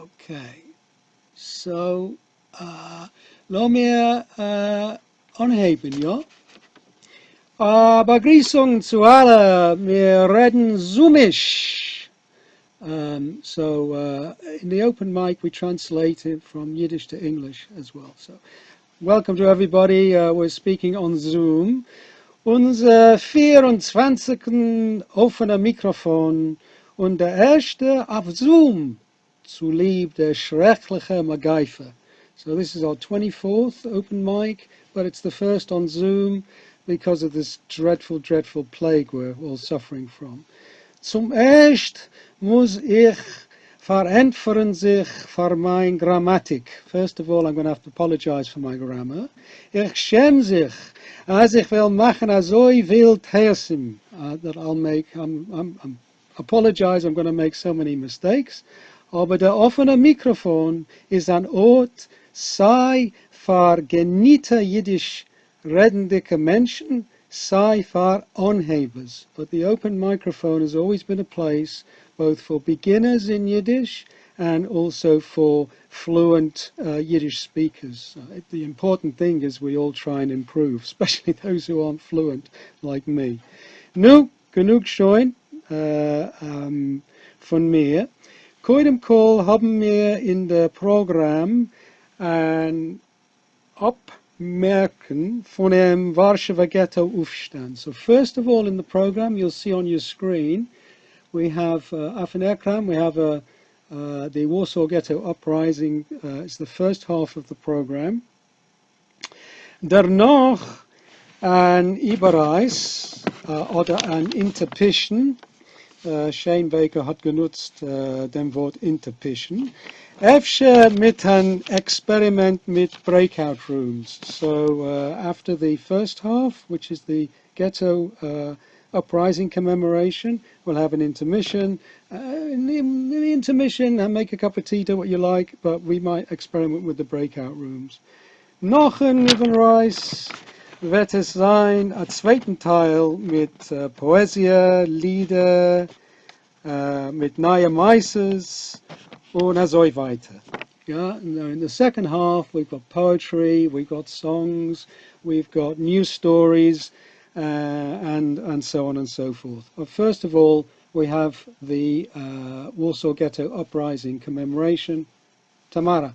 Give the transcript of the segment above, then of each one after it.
Okay, so lass mir anheben, ja? Begrüßung zu alle, wir reden Zoomisch. In the open mic we translate it from Yiddish to English as well. So welcome to everybody, we're speaking on Zoom. Unser 24. offener Mikrofon und der erste auf Zoom zu lieb der schreckliche MacGyver. So this is our 24th open mic, but it's the first on Zoom because of this dreadful, dreadful plague we're all suffering from. Zum Erst muss ich verantworten sich für meine Grammatik. First of all, I'm going to have to apologize for my grammar. Ich schäme sich, als ich will machen so viel Tersim that I'll make. I'm apologize, I'm going to make so many mistakes. Aber der offene Mikrofon ist ein Ort, sei für geniete Jiddisch redende Menschen, sei für Anhebers. But the open microphone has always been a place both for beginners in Yiddish and also for fluent Yiddish speakers. The important thing is we all try and improve, especially those who aren't fluent like me. Nu, genug schon von mir. Koidem Kol haben wir in der Programm ein Abmerken von dem Warsaw Ghetto Aufstand. So first of all in the program, you'll see on your screen, we have we have the Warsaw Ghetto Uprising. It's the first half of the program. Danach ein Überreis oder ein Interpission. Shane Baker hat genutzt dem Wort Interpission. Efter mit ein Experiment mit breakout rooms. So after the first half, which is the Ghetto Uprising Commemoration, we'll have an intermission. In the intermission, make a cup of tea, do what you like, but we might experiment with the breakout rooms. Noch ein Überreis wird es sein, ein zweiten Teil mit Poesie, Lieder, mit neuen Meisters und so weiter. Yeah, in the second half we've got poetry, we've got songs, we've got news stories, and so on and so forth. But first of all, we have the Warsaw Ghetto Uprising Commemoration. Tamara.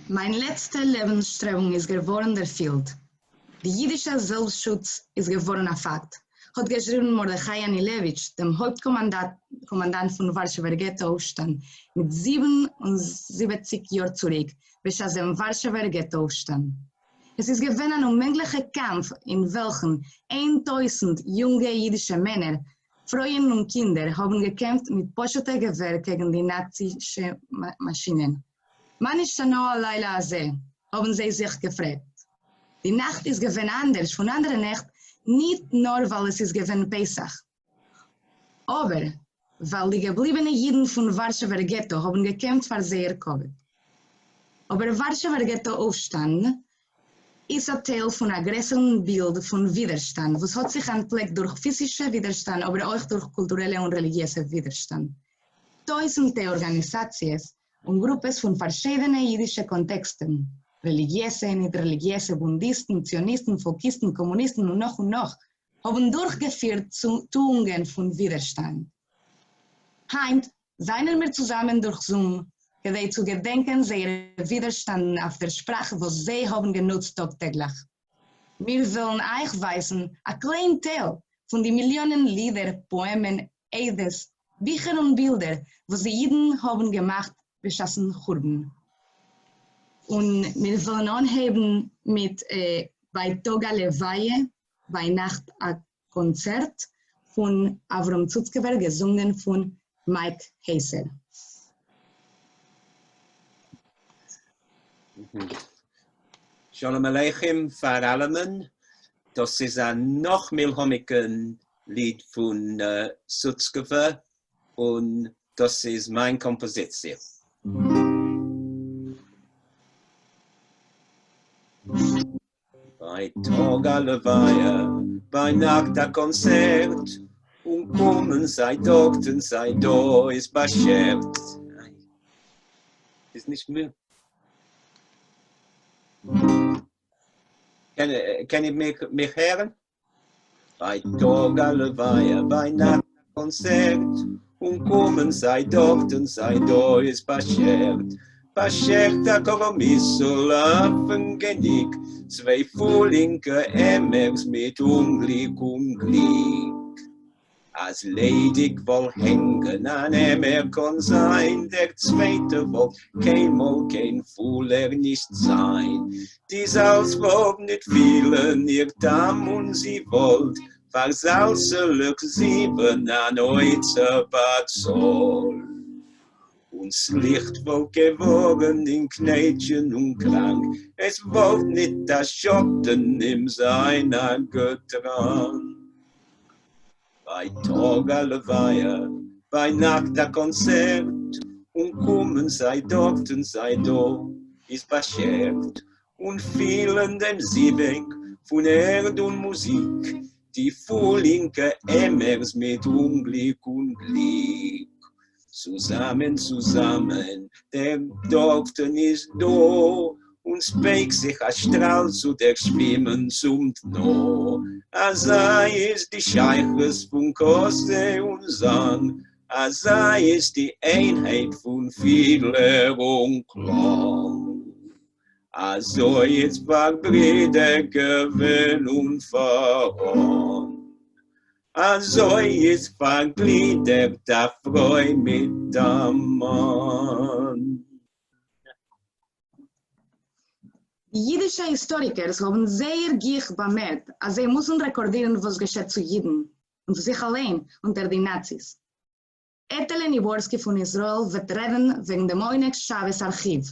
Mein letzte Lebensstrebung ist geworden erfüllt. Die jüdische Selbstschutz ist geworden ein Fakt. Hat geschrieben Mordechai Anilewitsch, dem Hauptkommandant von Warschauer Ghetto Aufstand, mit 77 Jahren zurück, bis aus dem Warschauer Ghetto Aufstand. Es ist gewesen ein unmöglicher Kampf, in welchem 1000 junge jüdische Männer, Frauen und Kinder haben gekämpft mit poschete Gewehr gegen die nazische Maschinen. Man ist schon noch Leila Azeh, haben sie sich gefragt. Die Nacht ist gewesen anders von anderen Nacht, nicht nur weil es ist gewesen Pesach. Aber weil die gebliebenen Jiden von Warschauer Ghetto haben gekämpft für sie Covid. Aber Warschauer Ghetto Aufstand ist ein Teil von einem größeren Bild von Widerstand, was hat sich angelegt durch physische Widerstand, aber auch durch kulturelle und religiöse Widerstand. Tausende Organisationen und Gruppen von verschiedenen jüdischen Kontexten, religiöse, nicht-religiöse, Bundisten, Zionisten, Volkisten, Kommunisten und noch, haben durchgeführt zu Tugenden von Widerstand. Heint seien wir zusammen durch Zoom, gedei zu gedenken ihrer Widerstand auf der Sprache, was sie haben genutzt tagtäglich. Wir wollen euch weisen, ein kleiner Teil von den Millionen Lieder, Poemen, Eides, Bücher und Bilder, was die Jiden haben gemacht, beschassen Churben. Und wir wollen anheben mit bei Toga Levaye, bei Nacht ein Konzert von Avrom Zutzkever, gesungen von Mike Heiser. Shalom Aleichem, Far Allemen. Das ist ein noch milhomigen Lied von Sutzkever und das ist meine Komposition. Bei Toga Levaye, bei Nacht ein Konzert und kommen sei dort und sei da, ist beschert. Ist nicht mehr. Kann ich mich hören? Bei Tag alle Weihe, bei Nacht Konzert und kommen sei dort und sei da, ist beschert. Beschert a Kompromisso laufen genick, zwei Frühlinge Emmers mit Unglück und Glück. Als ledig wohl hängen an Emmer kann sein, der zweite wohl keinmal kein Fuhler nicht sein. Die Salz wollt nicht vielen, ihr Damm und sie wollt, versalzelig 7 an heute Bad Zoll. Uns Licht wohl geworden in Knätchen und Klang, es wollt nicht das Schotten im seiner Göttern. Bei Tag alle Weihe, bei Nacht der Konzert, und kommen sei dort und sei da, ist beschert, und vielen dem Siebeng von Erd und Musik, die Frühlinge Emmers mit Unglück und Glück. Zusammen, zusammen, der Doktor ist da, und speck sich ein Strahl zu der Schwimmen zum Dno. Sei ist die Scheiches von Koste und Sang, sei ist die Einheit von Fiedler und Klang. Also ist Brüder gewinn und veron. Also ist vergliedert der Freu mit dem Mann. Die jüdische Historiker haben sehr gierig bemerkt, als sie müssen rekordieren, was geschieht zu Jiden und zu sich allein unter den Nazis. Etele Niborski von Israel wird reden wegen dem Oynek Chavez Archiv.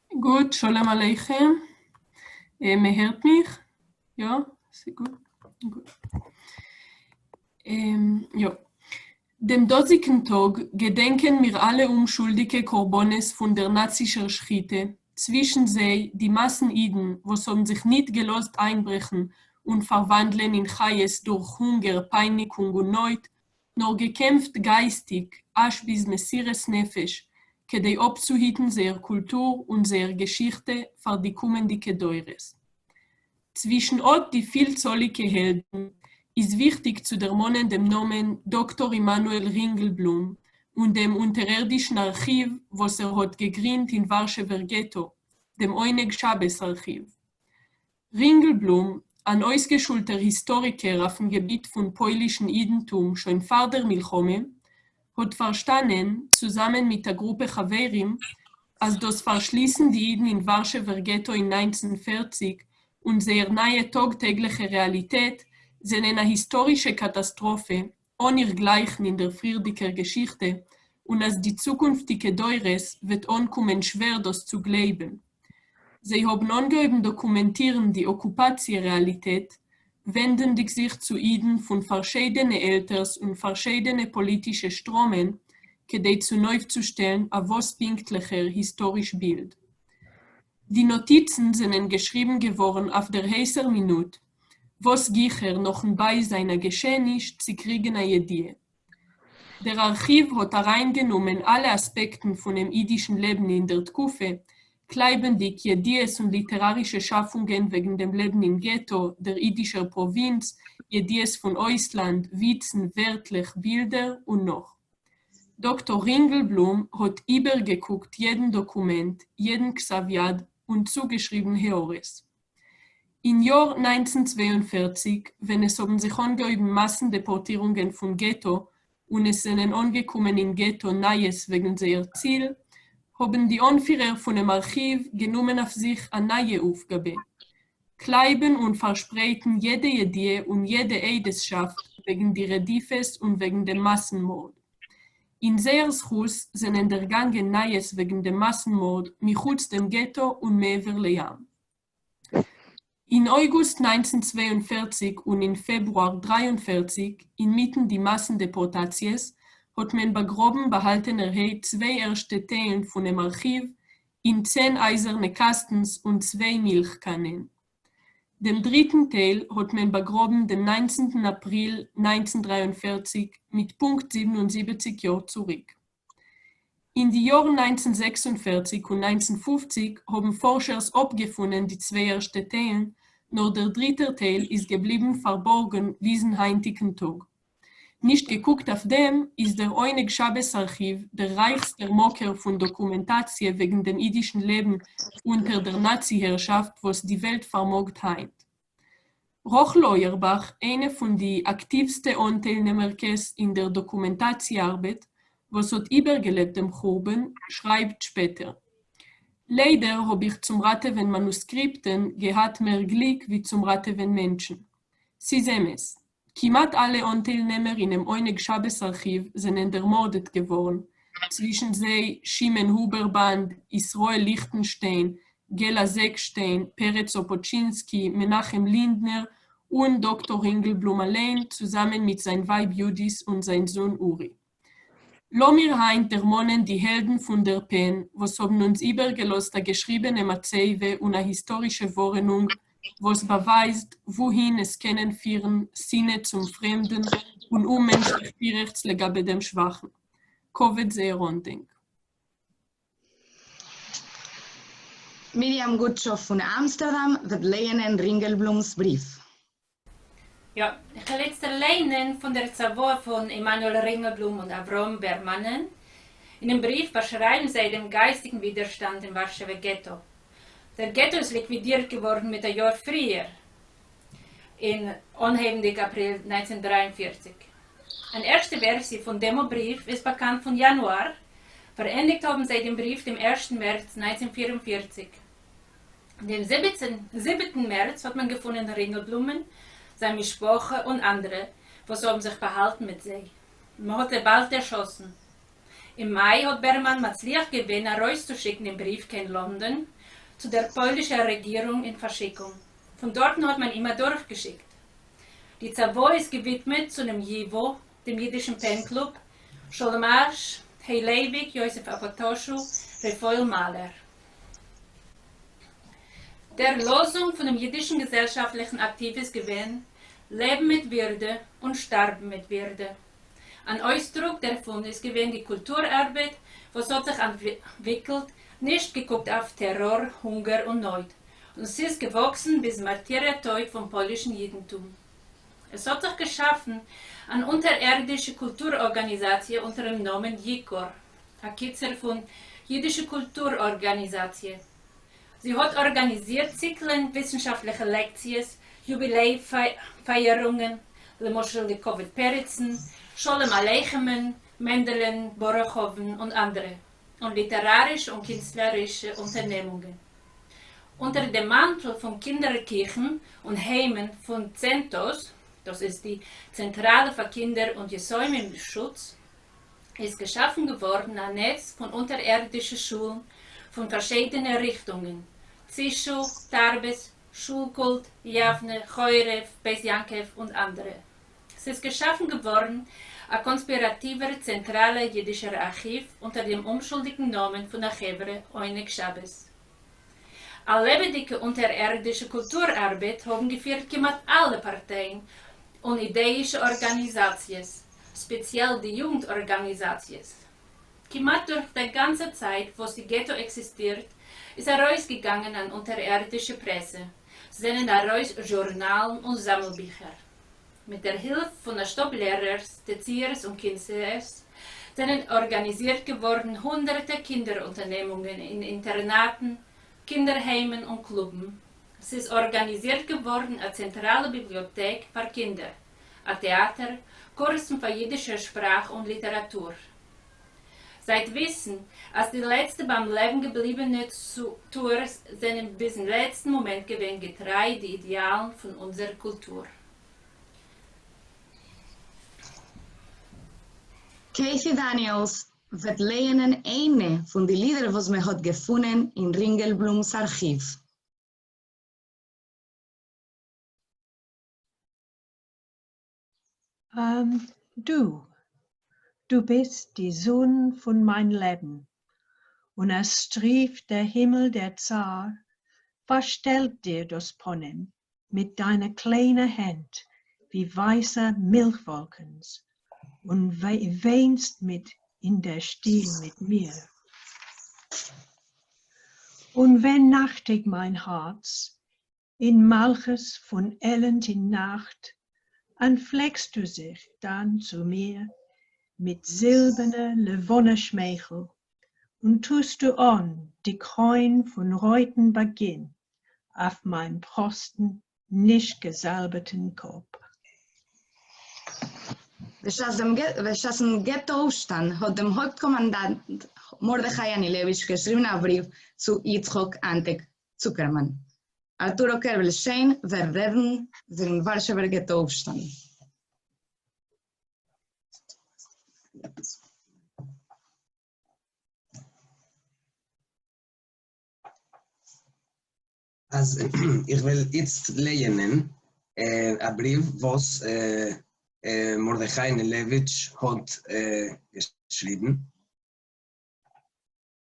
Gut, Shalom Aleichem. Man hört mich? Ja, sehr gut. Gut. Ja. Dem dosigen Tag gedenken wir alle unschuldige Korbones von der nazischen Schritte, zwischen sie die Massen Iden, was haben sich nicht gelost einbrechen und verwandeln in Chayes durch Hunger, Peinigung und Neut, nur gekämpft geistig, asch bis Messires Nefesh, kedei abzuhitten sehr Kultur und sehr Geschichte für die kommende Deures. Zwischen Ort die vielzollige Helden ist wichtig zu der Monen dem Namen Dr. Immanuel Ringelblum und dem unterirdischen Archiv, was hat gegründet in Warsawer Ghetto, dem Oynek Chavez Archiv. Ringelblum, ein ausgeschulter Historiker auf dem Gebiet von polnischen Identum schon vor der Milchome, hat verstanden, zusammen mit der Gruppe Chaverim, als das Verschließen die Iden in Warsawer Ghetto in 1940 und sehr nahe tagtägliche Realität sind eine historische Katastrophe, ohnegleichen in der früheren Geschichte, und als die zukünftige Deures wird onkommen schwer, das zu glauben. Sie haben angeheben dokumentieren die Okkupatierealität, wenden die sich zu Iden von verschiedenen Elters und verschiedenen politischen Stromen, kedei zu neu zu stellen, a was pinktlicher historisch Bild. Die Notizen sind geschrieben geworden auf der heißer Minute, was Gicher noch bei seiner Geschehnis zu kriegen eine Idee. Der Archiv hat hereingenommen alle Aspekte von dem jüdischen Leben in der Tkufe, kleibendig Idees und literarische Schaffungen wegen dem Leben im Ghetto, der jüdischen Provinz, Idees von Ausland, Witzen, wörtlich, Bilder und noch. Dr. Ringelblum hat übergeguckt jeden Dokument, jeden Xaviad und zugeschrieben Heores. Im Jahr 1942, wenn es haben sich angeheben Massendeportierungen vom Ghetto und es sind angekommen im Ghetto Neues wegen seiner Ziel, haben die Anführer von dem Archiv genommen auf sich eine neue Aufgabe. Kleiben und verspreiten jede Idee und jede Eidesschaft wegen der Redifes und wegen dem Massenmord. In Seerschuss sind entgangen Neues wegen dem Massenmord michutz dem Ghetto und mehr Lejam. In August 1942 und in Februar 1943, inmitten die Massendeportaties, hat man bei groben behaltener Heid 2 erste Teilen von dem Archiv in 10 eiserne Kastens und 2 Milchkannen. Den dritten Teil hat man begraben den 19. April 1943 mit Punkt 77 Jahren zurück. In die Jahren 1946 und 1950 haben Forscher abgefunden die zwei ersten Teilen, nur der dritte Teil ist geblieben verborgen diesen heutigen Tag. Nicht geguckt auf dem ist der Oyneg Shabbos Archiv der reichste Mocker von Dokumentatie wegen dem jüdischen Leben unter der Nazi-Herrschaft, was die Welt vermogt heint. Roch Leuerbach, eine von den aktivsten Anteilnehmerkes in der Dokumentatiearbeit, was hat übergelebt dem Churben, schreibt später. Leider habe ich zum Raten Manuskripten gehabt mehr Glück wie zum Raten Menschen. Sie sehen es. Kiemat alle Anteilnehmer in dem Oyneg Shabbos Archiv sind ermordet geworden. Zwischen sie Shimon Huberband, Israel Lichtenstein, Gela Seckstein, Peretz Opoczynski, Menachem Lindner und Dr. Ringelblum allein zusammen mit seinem Weib Judis und seinem Sohn Uri. Lomir heint dermonen die Helden von der Pen, was haben uns übergelost a geschriebene Mazeive und a historische Vorenung, was beweist, wohin es können führen, Sinne zum Fremden und unmenschlich Gerechts legabe dem Schwachen. Covid sehr Ronding. Miriam Gutschow von Amsterdam wird lehnen Ringelblums Brief. Ja, ich will jetzt lehnen von der Zavo von Emanuel Ringelblum und Avrom Bermanen. In dem Brief beschreiben sie den geistigen Widerstand im Warsaw Ghetto. Der Ghetto ist liquidiert geworden mit einem Jahr früher, in onheimlich April 1943. Eine erste Version von dem Brief ist bekannt von Januar. Verendigt haben sie den Brief dem 1. März 1944. Dem 7. März hat man gefunden Ringelblumen, seine Sprache und andere, was haben sich behalten mit sich. Man hat bald erschossen. Im Mai hat Berman Matzliach gewähnt, rauszuschicken den Brief in London zu der polnischen Regierung in Verschickung. Von dort hat man immer durchgeschickt. Die Zavo ist gewidmet zu einem Jivo, dem jiddischen Penclub, Scholmarsch, Heilewig, Josef Apotoschu, Refoil Mahler. Der Losung von dem jiddischen gesellschaftlichen Aktivist gewesen, Leben mit Würde und Sterben mit Würde. Ein Ausdruck davon ist gewesen die Kulturarbeit, was hat sich entwickelt, nicht geguckt auf Terror, Hunger und Not. Und es ist gewachsen bis Martyrertod vom polnischen Judentum. Es hat sich geschaffen eine unterirdische Kulturorganisation unter dem Namen JIKOR, ein Kitzer von Jiddische Kulturorganisation. Sie hat organisiert Zyklen wissenschaftliche Lektien, Jubiläumfeierungen, Lemoschel de Covid Peritzen, Scholem Aleichemen, Mendelen, Borochoven und andere, und literarische und künstlerische Unternehmungen. Unter dem Mantel von Kinderkirchen und Heimen von Zentos, das ist die Zentrale für Kinder- und Jesäumenschutz, ist geschaffen geworden ein Netz von unterirdischen Schulen von verschiedenen Richtungen. Zischu, Tarbes, Schulkult, Javne, Choirev, Besjankev und andere. Es ist geschaffen geworden ein konspirativer zentraler jiddischer Archiv unter dem unschuldigen Namen von Achevre Oyneg Shabbos. Eine lebendige unterirdische Kulturarbeit haben geführt gemacht alle Parteien und ideische Organisationen, speziell die Jugendorganisationen. Gemacht durch die ganze Zeit, wo die Ghetto existiert, ist herausgegangen an unterirdische Presse, sind heraus Journalen und Sammelbücher. Mit der Hilfe von den Stopplehrers, Erziehers und Künstlers sind organisiert geworden hunderte Kinderunternehmungen in Internaten, Kinderheimen und Cluben. Es ist organisiert geworden eine zentrale Bibliothek für Kinder, ein Theater, Kursen für jiddische Sprache und Literatur. Seit Wissen, als die letzten beim Leben gebliebenen Tours sind bis zum letzten Moment gewesen getreu die Idealen von unserer Kultur. Casey Daniels wird lehnen eine von den Liedern, was man hat gefunden in Ringelblums Archiv. Du bist die Sonne von mein Leben, und es strieft der Himmel der Zar, verstellt dir das Ponnen, mit deiner kleinen Hand wie weiße Milchwolken und weinst mit in der Stil mit mir. Und wenn nachtig mein Herz in Malches von Elend in Nacht, anfleckst du sich dann zu mir mit silberner Levonne Schmeichel und tust du an die Kräun von Reuten Beginn auf mein Posten nicht gesalberten Kopf. ושאס im Ghetto-Aufstand hat dem Hauptkommandant Mordechai Anilewitsch geschrieben einen Brief zu Yitzchok Antek Zuckermann. Arturo Kerbel-Schein verreden den Warschauer Ghetto-Aufstand. Also, ich will jetzt lesen einen Brief, was Mordechai Anilewitsch hat geschrieben.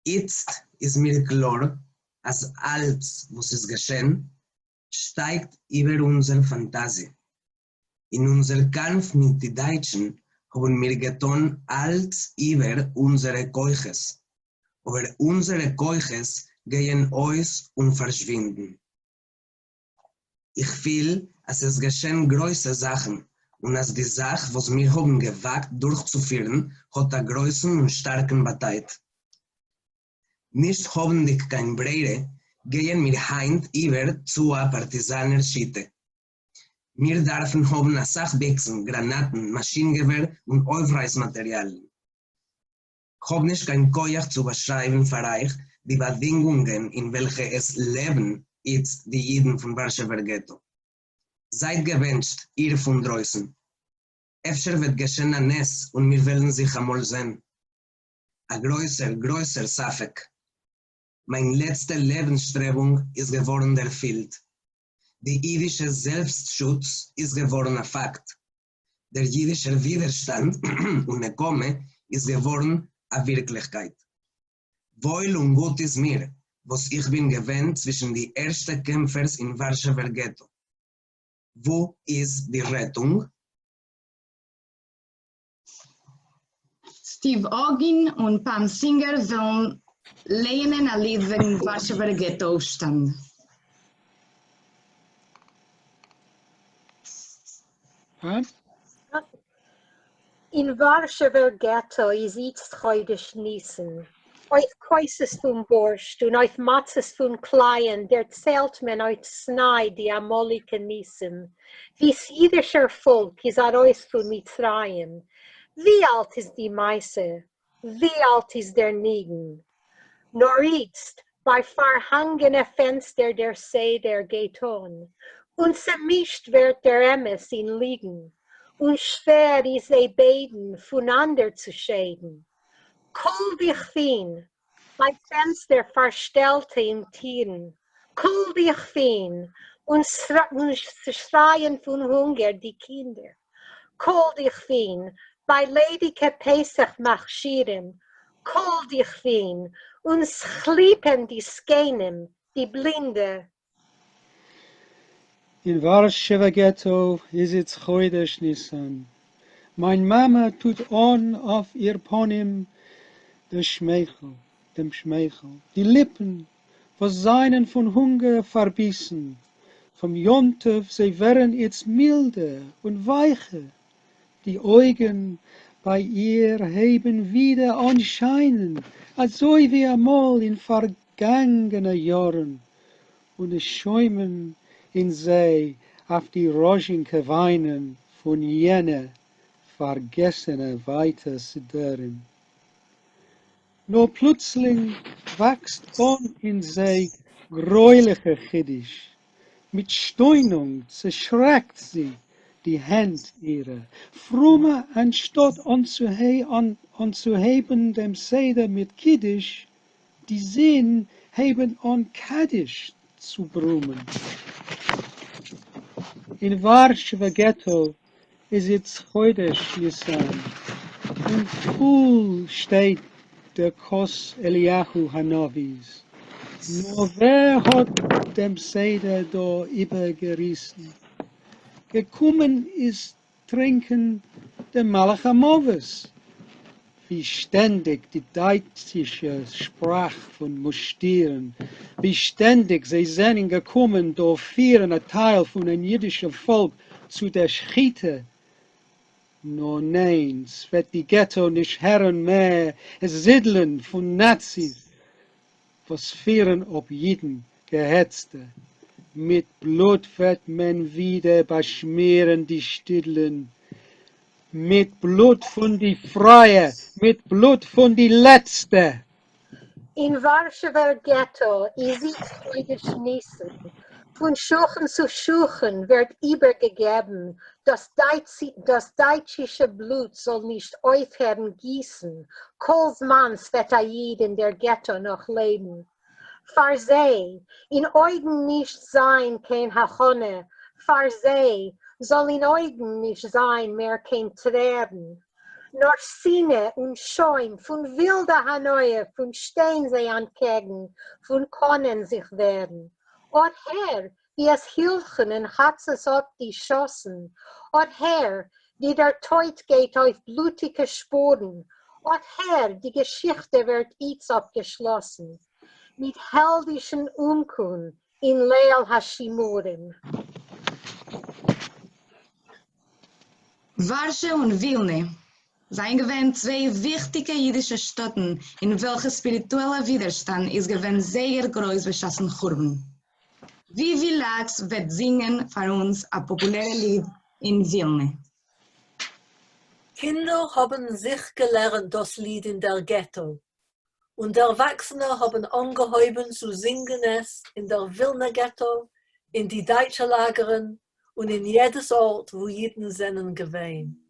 Jetzt ist mir klar, als alles, was ist geschehen, steigt über unsere Fantasie. In unserem Kampf mit den Deutschen haben wir getan alles über unsere Keuches. Aber unsere Keuches gehen aus und verschwinden. Ich fühle, dass es geschehen große Sachen und dass die Sache, was wir haben gewagt durchzuführen, hat eine großen und starken Bataille. Nicht hoffentlich kein Breire, gehen wir heint über zu einer Partisanerschitte. Wir dürfen haben Sachbüchsen, Granaten, Maschinengewehr und Aufreißmaterialien. Ich habe nicht kein Koyach zu beschreiben für euch die Bedingungen, in welche es leben jetzt die Jiden von Warschauer Ghetto. Seid gewünscht, ihr von draußen. Efter wird geschehen ein Ness und wir werden sich einmal sehen. Ein größer Safek. Meine letzte Lebensstrebung ist geworden erfüllt. Der jüdische Selbstschutz ist geworden ein Fakt. Der jüdische Widerstand und Nekome ist geworden eine Wirklichkeit. Wohl und gut ist mir, was ich bin gewähnt zwischen die ersten Kämpfers in Warschauer Ghetto. Wo ist die Rettung? Steve Ogin und Pam Singer sollen lehnen ein Lied wegen Warschauer Ghetto-Aufstand. In Warschauer Ghetto is iets Chodesh Nissen. Uit Koises von Borscht und uit Matzes von Kleien, der zählt men uit Snai die Amolike Nissen. Wie's jüdischer Volk is Arois von Mitzrayim. Wie alt ist die Meise? Wie alt ist der Nigen? Nor jetzt, bei verhangene Fenster der See der Ghetton, und zermischt wird der Emes in Liegen, und schwer ist beiden voneinander zu scheiden. Kol dich fin, bei Fenster verstellte in Tieren, kol dich fin, und schreien von Hunger die Kinder. Kol dich fin, bei ledige Pesach Machschiren, kol dich fin, und schliepen die Skenen, die Blinde. In Warschauer Ghetto ist es Chodesh Nisan. Mein Mama tut on auf ihr Ponym dem Schmeichel. Die Lippen, was seinen von Hunger verbissen. Vom Jontef, sie werden jetzt milde und weicher. Die Augen bei ihr heben wieder anscheinen, als so wie einmal in vergangenen Jahren. Und es schäumen in sie auf die Roschenke weinen von jener vergessene weiter Sideren. Nur plötzlich wächst an in sie gräuliche Yiddish. Mit Steunung zerschreckt sie die Hand ihre. Frumme anstatt anzuheben dem Seder mit Kiddisch, die Sinn heben an Kaddisch zu brummen. In Warschauer Ghetto ist es Chodesh Nisan und voll steht der Kos Eliyahu Hanavis. Nur wer hat dem Seder da übergerissen? Gekommen ist trinken der Malachamowes. Wie ständig die deutsche Sprache von Mustieren, wie ständig sie sind gekommen, da führen ein Teil von einem jüdischen Volk zu der Schiete. Nur nein, es wird die Ghetto nicht hören mehr, es Siedeln von Nazis, was führen ob jeden Gehetzte. Mit Blut wird man wieder beschmieren die Stidlen. Mit Blut von die Freie, mit Blut von die Letzte. In Warsaw Ghetto is iets Jiddisch Nissen. Von Schuchen zu Schuchen wird übergegeben. Das deutsche Blut soll nicht aufhören gießen. Kohlsmanns wird Aid in der Ghetto noch leben. Farsei, in Eugen nicht sein kein Hachone. Farsei, soll in Eugen nicht sein mehr kein Tränen. Nur Sine und Schäum von wilder Hanoie, von stehen sie an Kegen, von können sich werden. Und Herr, wie es hilfen und hat es auf die Schossen. Und Herr, wie der Teut geht auf blutige Spuren. Und Herr, die Geschichte wird jetzt abgeschlossen. Mit heldischen Unkun in Leil Hashimurim. Warschau und Wilne seien gewähnt zwei wichtige jüdische Städten, in welcher spiritueller Widerstand ist gewähnt sehr groß beschassen Churben. Wie Latz wird singen für uns ein populäres Lied in Wilne. Kinder haben sich gelernt das Lied in der Ghetto. Und Erwachsene haben angeheuben zu singen es in der Wilner Ghetto, in die deutschen Lagern und in jedes Ort, wo Jiden sind gewesen.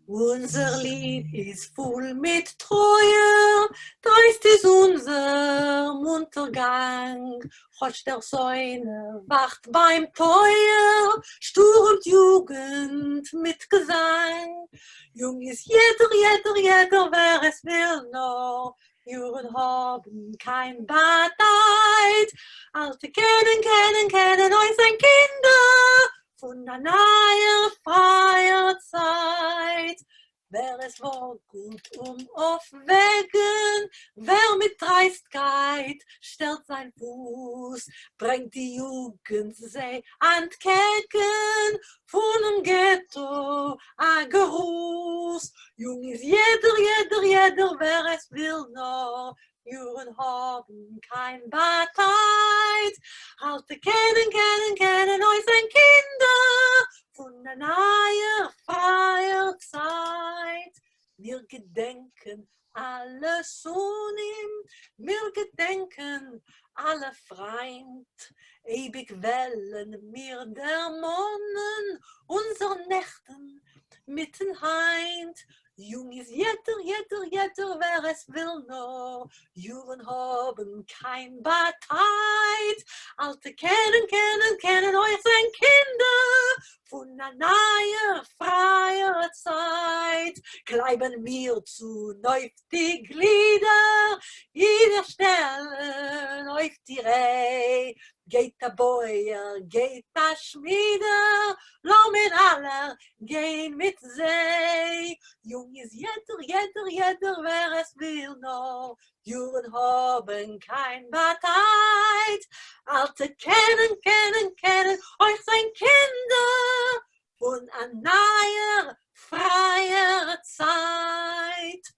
Unser Lied ist voll mit Treue, dreist ist unser Untergang. Hoch der Säune wacht beim Teuer, stürmt Jugend mit Gesang. Jung ist jeder, wer es will noch. Juren haben kein Badeit, Alte kennen euch sein Kinder. Von der nahe freier Zeit, wer es wohl gut aufwägen, wer mit Dreistkeit stellt sein Fuß, bringt die Jugend sie an Kecken, von dem Ghetto a Gruß. Jung ist jeder, wer es will noch. Juren haben kein Badeit, Alte kennen euch sein Kinder, von der nahe freier Zeit. Wir gedenken alle Sohnim, wir gedenken alle Freind, ewig wellen mir der Monnen, unser Nächten mitten heint. Jung ist jeder, wer es will noch. Juren haben kein Badeit. Alte kennen euch sein Kinder. Von der nahe freier Zeit. Kleiben wir zu neu die Glieder. Jeder stellen euch die Reh. Geht der Bäuer, geht der Schmieder, lau mit aller, gehen mit See. Jung ist jeder, wer es will noch. Juren haben kein Badeit. Alte kennen euch sein Kinder von einer naher, freier Zeit.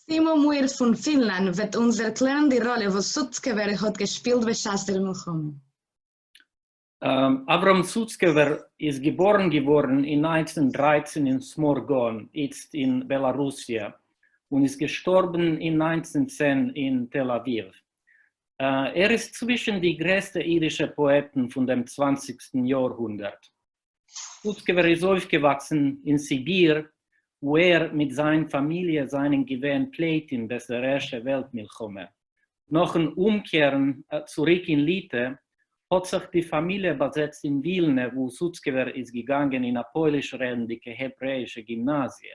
Simon Muir von Finnland wird uns erklären die Rolle, die Sutzkever hat gespielt bei Shaster Milchom. Avram Sutzkever ist geboren geworden in 1913 in Smorgon, jetzt in Belarusia, und ist gestorben in 1910 in Tel Aviv. Er ist zwischen die größten jüdischen Poeten von dem 20. Jahrhundert. Sutzkever ist aufgewachsen in Sibir, wo er mit seiner Familie seinen Gewinn Pleitin bis der Erste Weltmilchome. Nach dem Umkehren zurück in Lite hat sich die Familie besetzt in Wilne, wo Sutzkever ist gegangen in eine polisch redende hebräische Gymnasie.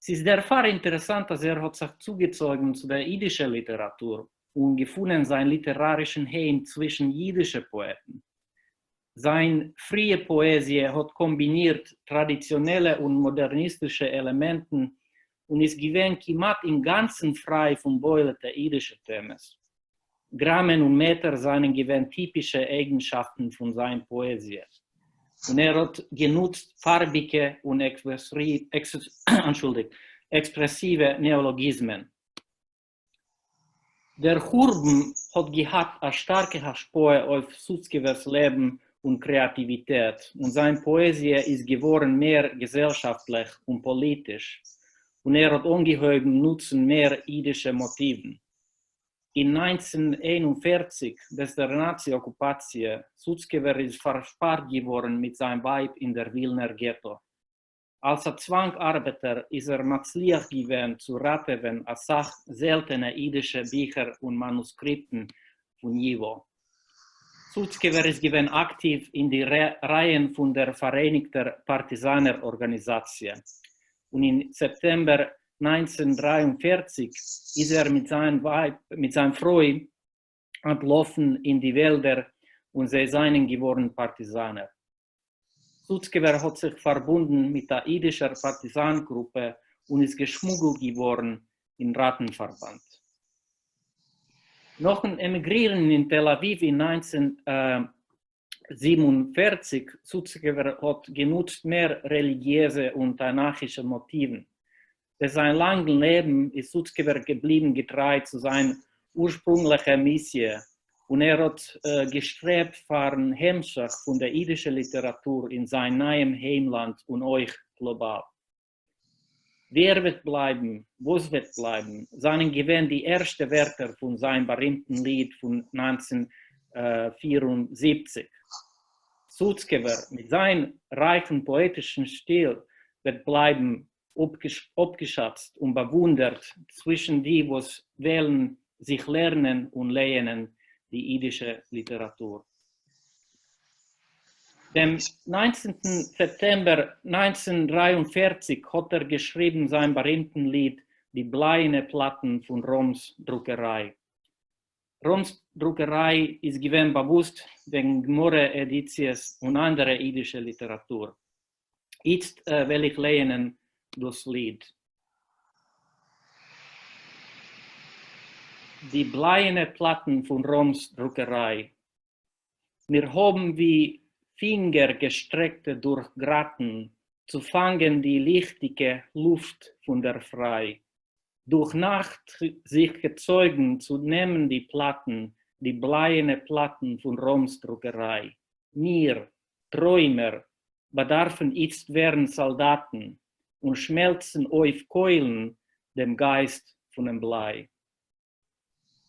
Es ist dafür interessant, dass hat sich zugezogen zu der jiddischen Literatur und gefunden seinen literarischen Heim zwischen jiddischen Poeten. Seine frühe Poesie hat kombiniert traditionelle und modernistische Elemente und ist gewesen kimat im Ganzen frei von beuleten jiddischen Themen. Grammen und Meter seien gewesen typische Eigenschaften von seiner Poesie. Und hat genutzt farbige und expressive Neologismen. Der Hurben hat gehabt eine starke Haspur auf Sutzkewers Leben und Kreativität und seine Poesie ist geworden mehr gesellschaftlich und politisch und hat ungeheuben Nutzen mehr jiddische Motiven. In 1941, bis der Nazi-Okkupation, Sutzkever ist verspart geworden mit seinem Weib in der Wilner Ghetto. Als Zwangarbeiter ist matzliach gewesen zu raten als seltene jiddische Bücher und Manuskripten von Jivo. Sutzkever ist gewesen aktiv in die Reihen von der Vereinigten Partisanerorganisation. Und im September 1943 ist mit seinem Freund entlaufen in die Wälder und sie seien geworden Partisaner. Sutzkever hat sich verbunden mit der jiddischen Partisanengruppe und ist geschmuggelt geworden in Rattenverband. Nach dem Emigrieren in Tel Aviv in 1947 Sutzkever hat genutzt mehr religiöse und anarchische Motiven. Für sein langes Leben ist Sutzkever geblieben getreu zu seiner ursprünglichen Mission und hat gestrebt für ein Hemmschach von der jiddischen Literatur in seinem neuen Heimland und euch global. Wer wird bleiben? Was wird bleiben? Seien gewesen die ersten Wörter von seinem berühmten Lied von 1974. Sutzkever mit seinem reichen poetischen Stil wird bleiben abgeschätzt und bewundert zwischen die, was wählen, sich lernen und lehnen die jiddische Literatur. Dem 19. September 1943 hat geschrieben sein berühmten Lied Die bleine Platten von Roms Druckerei. Roms Druckerei ist gewesen bewusst wegen Gmorre-Editions und andere jiddische Literatur. Jetzt will ich lehnen das Lied. Die bleine Platten von Roms Druckerei. Wir haben wie Finger gestreckte durch Gratten zu fangen die lichtige Luft von der Frei. Durch Nacht sich gezeugen zu nehmen die Platten, die bleine Platten von Roms Druckerei. Wir, Träumer, bedarfen jetzt werden Soldaten und schmelzen auf Keulen dem Geist von dem Blei.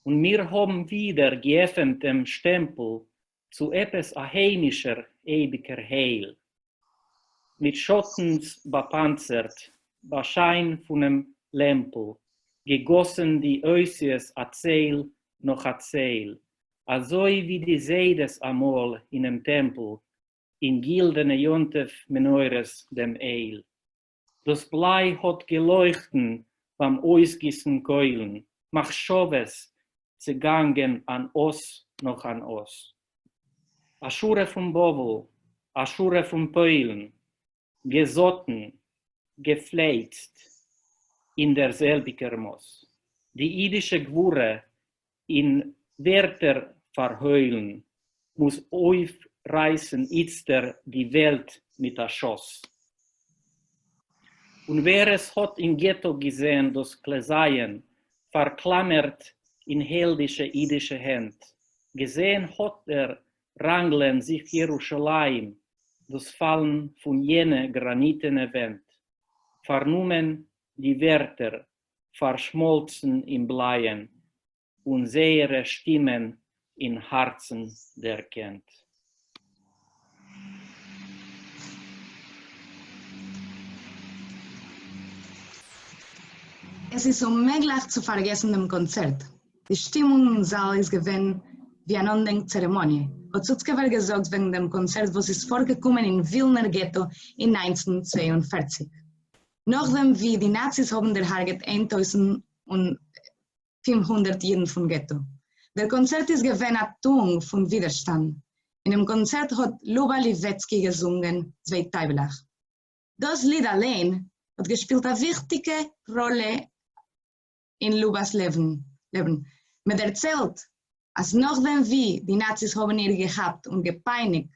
Und wir haben wieder geöffnet dem Stempel zu etwas heimischer, ewiger Heil. Mit Schottens bepanzert, bei Schein von einem Lämpel, gegossen die Ösies Erzähl noch Erzähl, also wie die Seides amol in dem Tempel, in gildene Jontef Meneures dem Eil. Das Blei hat geleuchten beim Ausgießen Keulen, mach Schoves, sie gangen an Os noch an Os. Aschure vom Bovel, Aschure vom Peulen, gesotten, gefleizt in derselbiger Moos. Die jiddische Gwure in Wörter verheulen, muss aufreißen itzter die Welt mit der Schoss. Und wer es hat im Ghetto gesehen, das Kleseien, verklammert in heldische jiddische Hand, gesehen hat rangeln sich Jerusalem, das Fallen von jener granitene Wand, vernommen die Wörter, verschmolzen im Bleien und sähere Stimmen in Herzen der kennt. Es ist unmöglich zu vergessen dem Konzert. Die Stimmung im Saal ist gewesen wie eine Andenkzeremonie. Hat Sutzkever gesagt wegen dem Konzert, was ist vorgekommen in Wilner Ghetto in 1942. Nachdem wie die Nazis haben der Harget 1500 Juden vom Ghetto. Der Konzert ist gewesen eine Tung von Widerstand. In dem Konzert hat Luba Liwecki gesungen, Zwei Teiblach. Das Lied allein hat gespielt eine wichtige Rolle in Lubas Leben. Man erzählt, als nachdem wie die Nazis haben ihr gehabt und gepeinigt,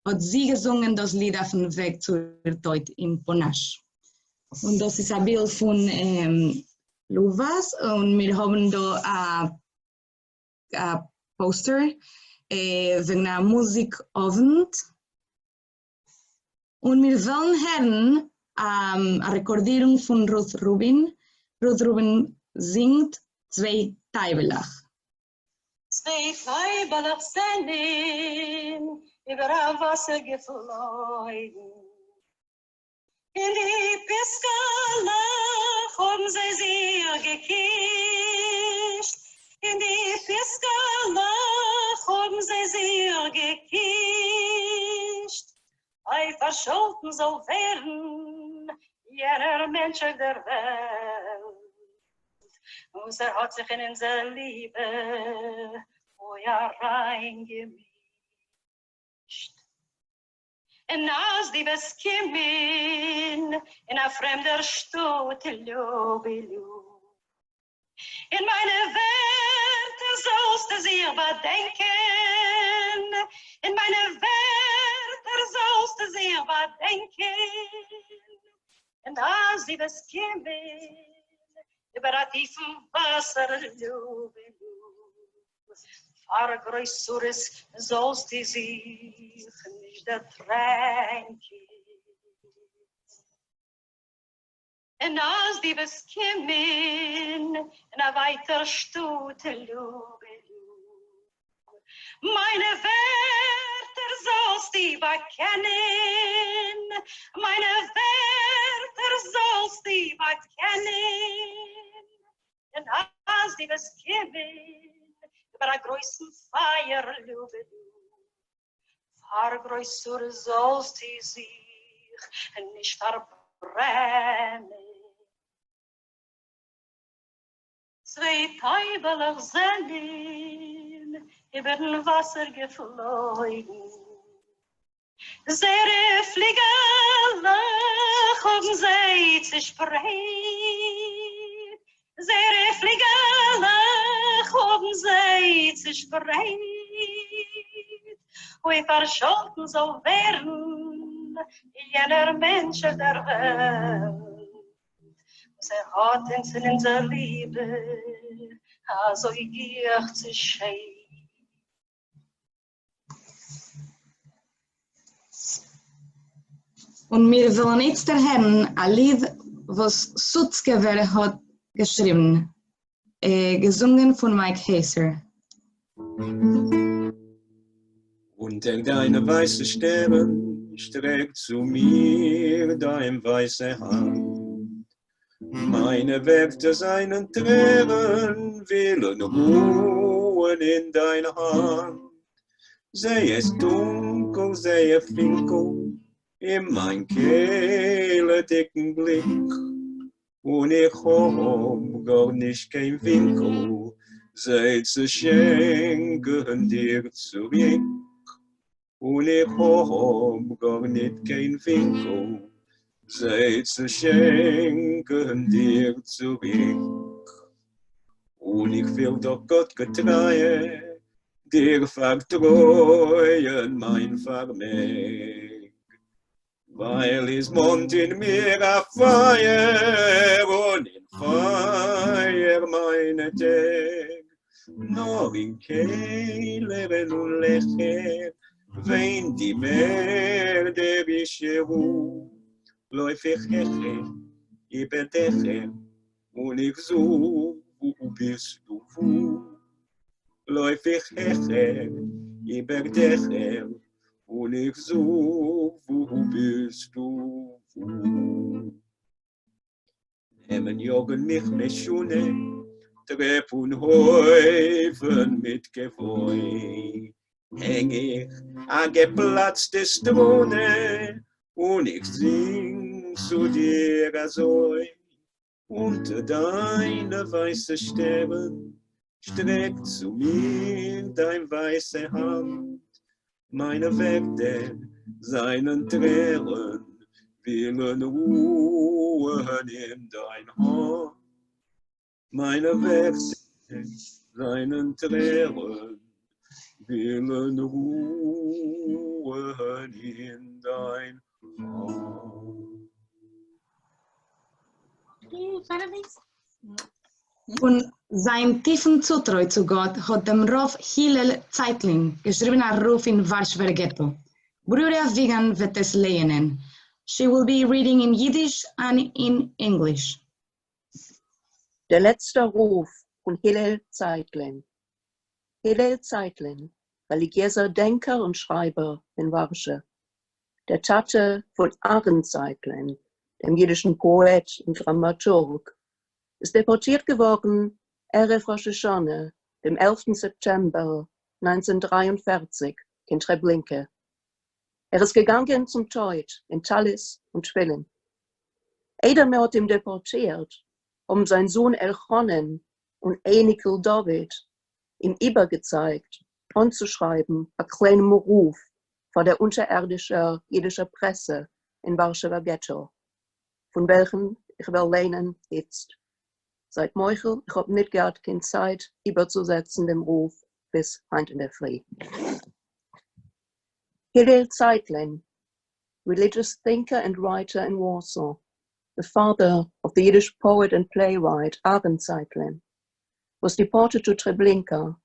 hat sie gesungen das Lied auf dem Weg zur Tod in Ponash. Und das ist ein Bild von Luvas und wir haben da ein Poster wegen einer Musikabend. Und wir wollen hören eine Rekordierung von Ruth Rubin. Ruth Rubin singt Zwei Teibelach. Zwei Teibelach sind über das Wasser geflogen. In die Piskalach haben sie sich gekischt. In die Piskalach haben sie sich gekischt. Ei verscholten soll werden jener Mensch der Welt. Und hat sich in unsere Liebe reingemischt. Und als die Beskimin in a fremder Stadt, Lubilu. In meine Werte sollst du sie überdenken. In meine Werte sollst du sie überdenken. Und als die Beskimin über a tiefen Wasser, Lubilu. Far größeres sollst du sich nicht ertränken. Und als die Beskimin in a weiter Stute Lubilu. Meine Werte sollst du bekennen. Meine Werte sollst du bekennen. Und als die Beskimin über a größten Feier Lubilu. Far größer sollst du sich nicht verbrennen. Zwei Teibelach sind über den Wasser geflogen. Sehr Fliegerlach haben sie zersprengt. Sehr Fliegerlach haben sie zersprengt. Wie verscholten soll werden jener Mensch der Welt. Sie hat uns in unserer Liebe so gier zu schön. Und wir wollen jetzt hören ein Lied, was Sutzgewehr hat geschrieben, gesungen von Mike Haser. Unter deine weiße Stern streckt zu mir dein weiße Hand. Meine Werte seinen Tränen willen ruhen in deiner Hand. Sei es dunkel, sei es finkel, in mein kehledicken Blick. Und ich hab gar nicht kein Winkel, sei zu schenken dir zurück. Und ich hab gar nicht kein Winkel, sei zu schenken dir zurück. Und ich will doch Gott getreue, dir vertreuen mein Vermerk. Weil es Mond in mir a Feier und in Feier meine Tag. Nur in Kehleren und Lecher, wenn die Werde bescheru, läuf ich heche, über Dächer, und ich such, wo bist du wo? Läuf ich heche, über Dächer, und ich such, wo bist du wo? Nehmen Jürgen mich mit Schuhe, Trepp und Häufen mit Gefeu. Häng ich an geplatzte Strune und ich sing komm zu dir, Azoi, unter deine weiße Stern, streck zu mir dein weiße Hand, meine Werte seinen Tränen willen ruhen in dein Hand, meine Werte seinen Tränen willen ruhen in dein Hand. Von seinem tiefen Zutreu zu Gott hat dem Rav Hillel Zeitling geschrieben einen Ruf in Warsaw Ghetto. Brüder Wigan wird es lernen. She will be reading in Yiddish and in English. Der letzte Ruf von Hillel Zeitling. Hillel Zeitling, religiöser Denker und Schreiber in Warschau. Der Tate von Aaron Zeitling, dem jiddischen Poet und Dramaturg, ist deportiert geworden, Erev Rosh Hashanah, dem 11. September 1943 in Treblinka. Er ist gegangen zum Tod in Talis und Tfilin. Edom hat ihn deportiert, sein Sohn Elchonen und Enikel David ihm übergezeigt, anzuschreiben, ein kleinen Ruf vor der unterirdischen jiddischen Presse in Warsaw Ghetto, von welchen ich will lernen jetzt. Seit Michael, ich habe nicht gehabt, keine Zeit, überzusetzen dem Ruf bis heint in der Früh. Hillel Zeitling, religious thinker and writer in Warsaw, the father of the Yiddish poet and playwright Aaron Zeitling, was deported to Treblinka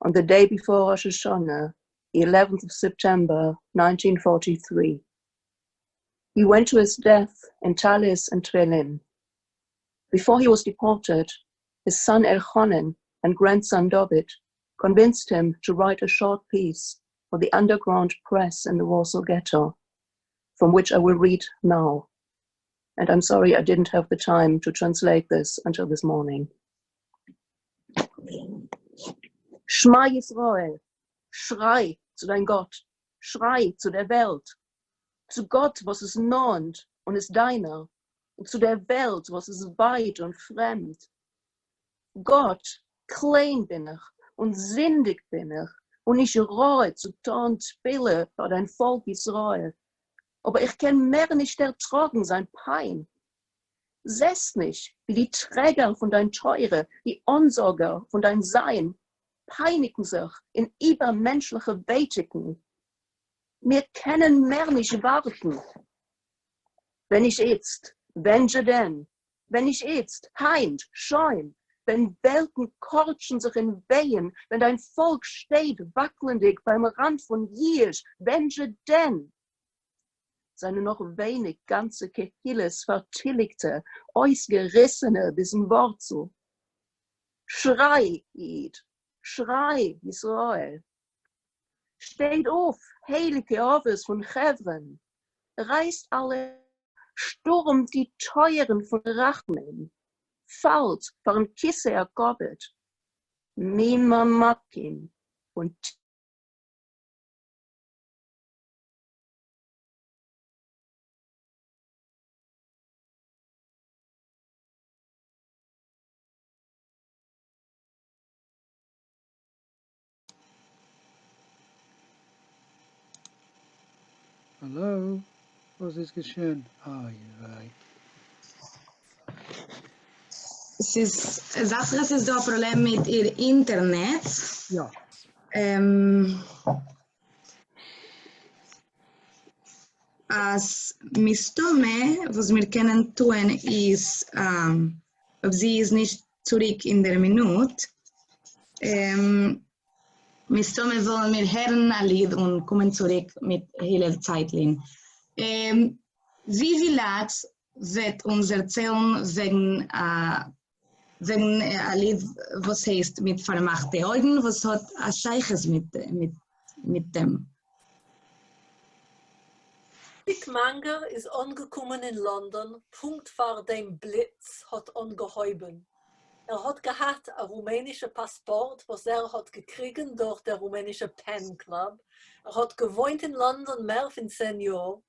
on the day before Rosh Hashanah, the 11th of September 1943. He went to his death in Talis and Tfilin. Before he was deported, his son Elchonen and grandson David convinced him to write a short piece for the underground press in the Warsaw Ghetto, from which I will read now. And I'm sorry I didn't have the time to translate this until this morning. Shema Yisrael, schrei zu dein Gott, schrei zu der Welt, zu Gott, was es nahend und ist deiner, und zu der Welt, was es weit und fremd. Gott, klein bin ich und sündig bin ich, und ich reue zu tun Spille für dein Volk Israel. Aber ich kann mehr nicht ertragen sein Pein. Sehst nicht, wie die Träger von dein Teure, die Unsorger von dein Sein, peinigen sich in übermenschliche Wetigen. Wir können mehr nicht warten. Wenn ich jetzt, wenn ich jetzt, heint, scheun, wenn Welten kortschen sich in Wehen, wenn dein Volk steht wackelendig beim Rand von Jisch, wenn denn, seine noch wenig ganze Kehilles vertilligte, ausgerissene bis in Wurzel. Schrei, Yid, schrei, Israel. Steht auf, heilige Oves von Chevron, reißt alle, stürmt die Teuren von Rachmen, fallt vor ein Kisse ergobet, Mima Makim und Hallo, was ist geschehen? Es ist da ein Problem mit ihr Internet. Ja. Als Mistome, was wir können tun, ist, ob sie ist nicht zurück in der Minute. Mistome wollen wir hören ein Lied und kommen zurück mit Hillel Zeitling. Wie viel Lat wird uns erzählen wegen ein Lied, was heißt mit vermachte Augen, was hat ein Scheiches mit dem? Dick Manger ist angekommen in London, Punkt vor dem Blitz hat angehäuben. Hat gehabt ein rumänisches Passport, was hat gekriegt durch den rumänischen Pen Club. Hat gewohnt in London mehr als 10 Jahre,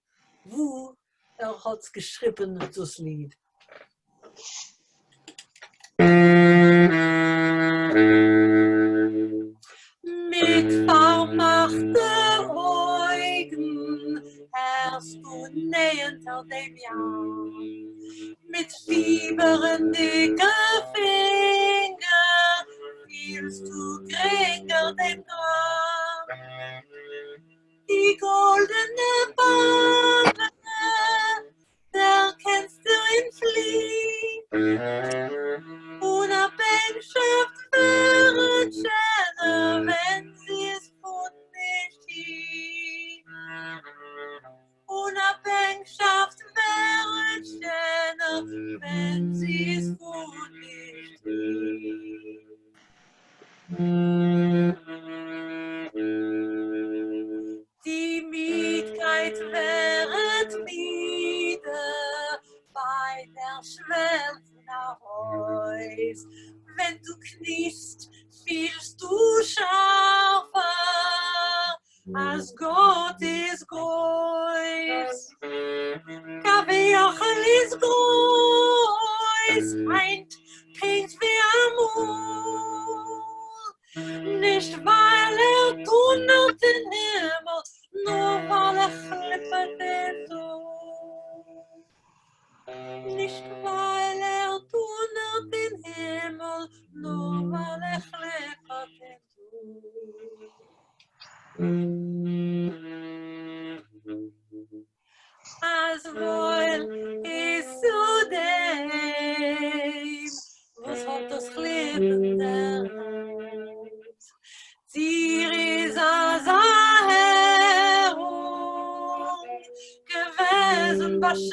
wo hat's geschrieben, das Lied. Mit vermachten Augen herrst du hinter dem Jahr. Mit fiebernden Finger fielst du geringer dem Grab. Die goldene Bahn, da kennst du entfliehen. Unabhängigkeit wäre schöner, wenn sie es von nicht hielt. Unabhängigkeit wäre schöner, wenn sie es von nicht hielt. Die Mietkeit wäret wieder bei der Schwelfner Häus. Wenn du kniest, fielst du scharfer, als Gott ist groß. Kaviachel ist groß, meint Kind wie Amor. Nicht weil tunnelt den Himmel, nur weil flippert den Tod. Nicht weil tunnelt den Himmel, nur weil flippert den Tod. As wohl ist zu dem, was hat das Leben der Welt. Sie ist als Herum gewesen beschert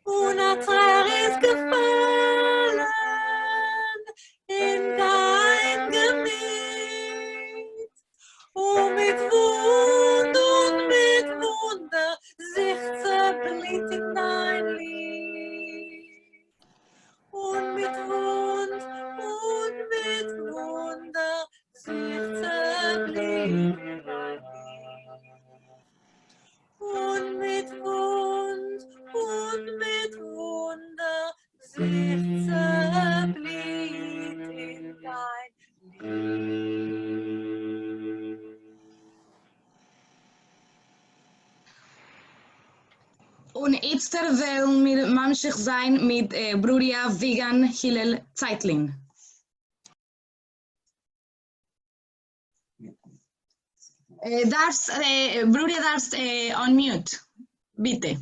und ein Träger ist gefallen in dein Gemüt und mit Wund und mit Wunder sich zerblieb in dein Lied. Und mit Wund und mit Wunder sich zerblieb in dein Lied. Und mit Wund und mit Wunder sich zerblieb in dein Lied. Und jetzt wollen wir mamschig sein mit Brudia Vigan Hillel Zeitlin. Brudia darfst on mute, bitte.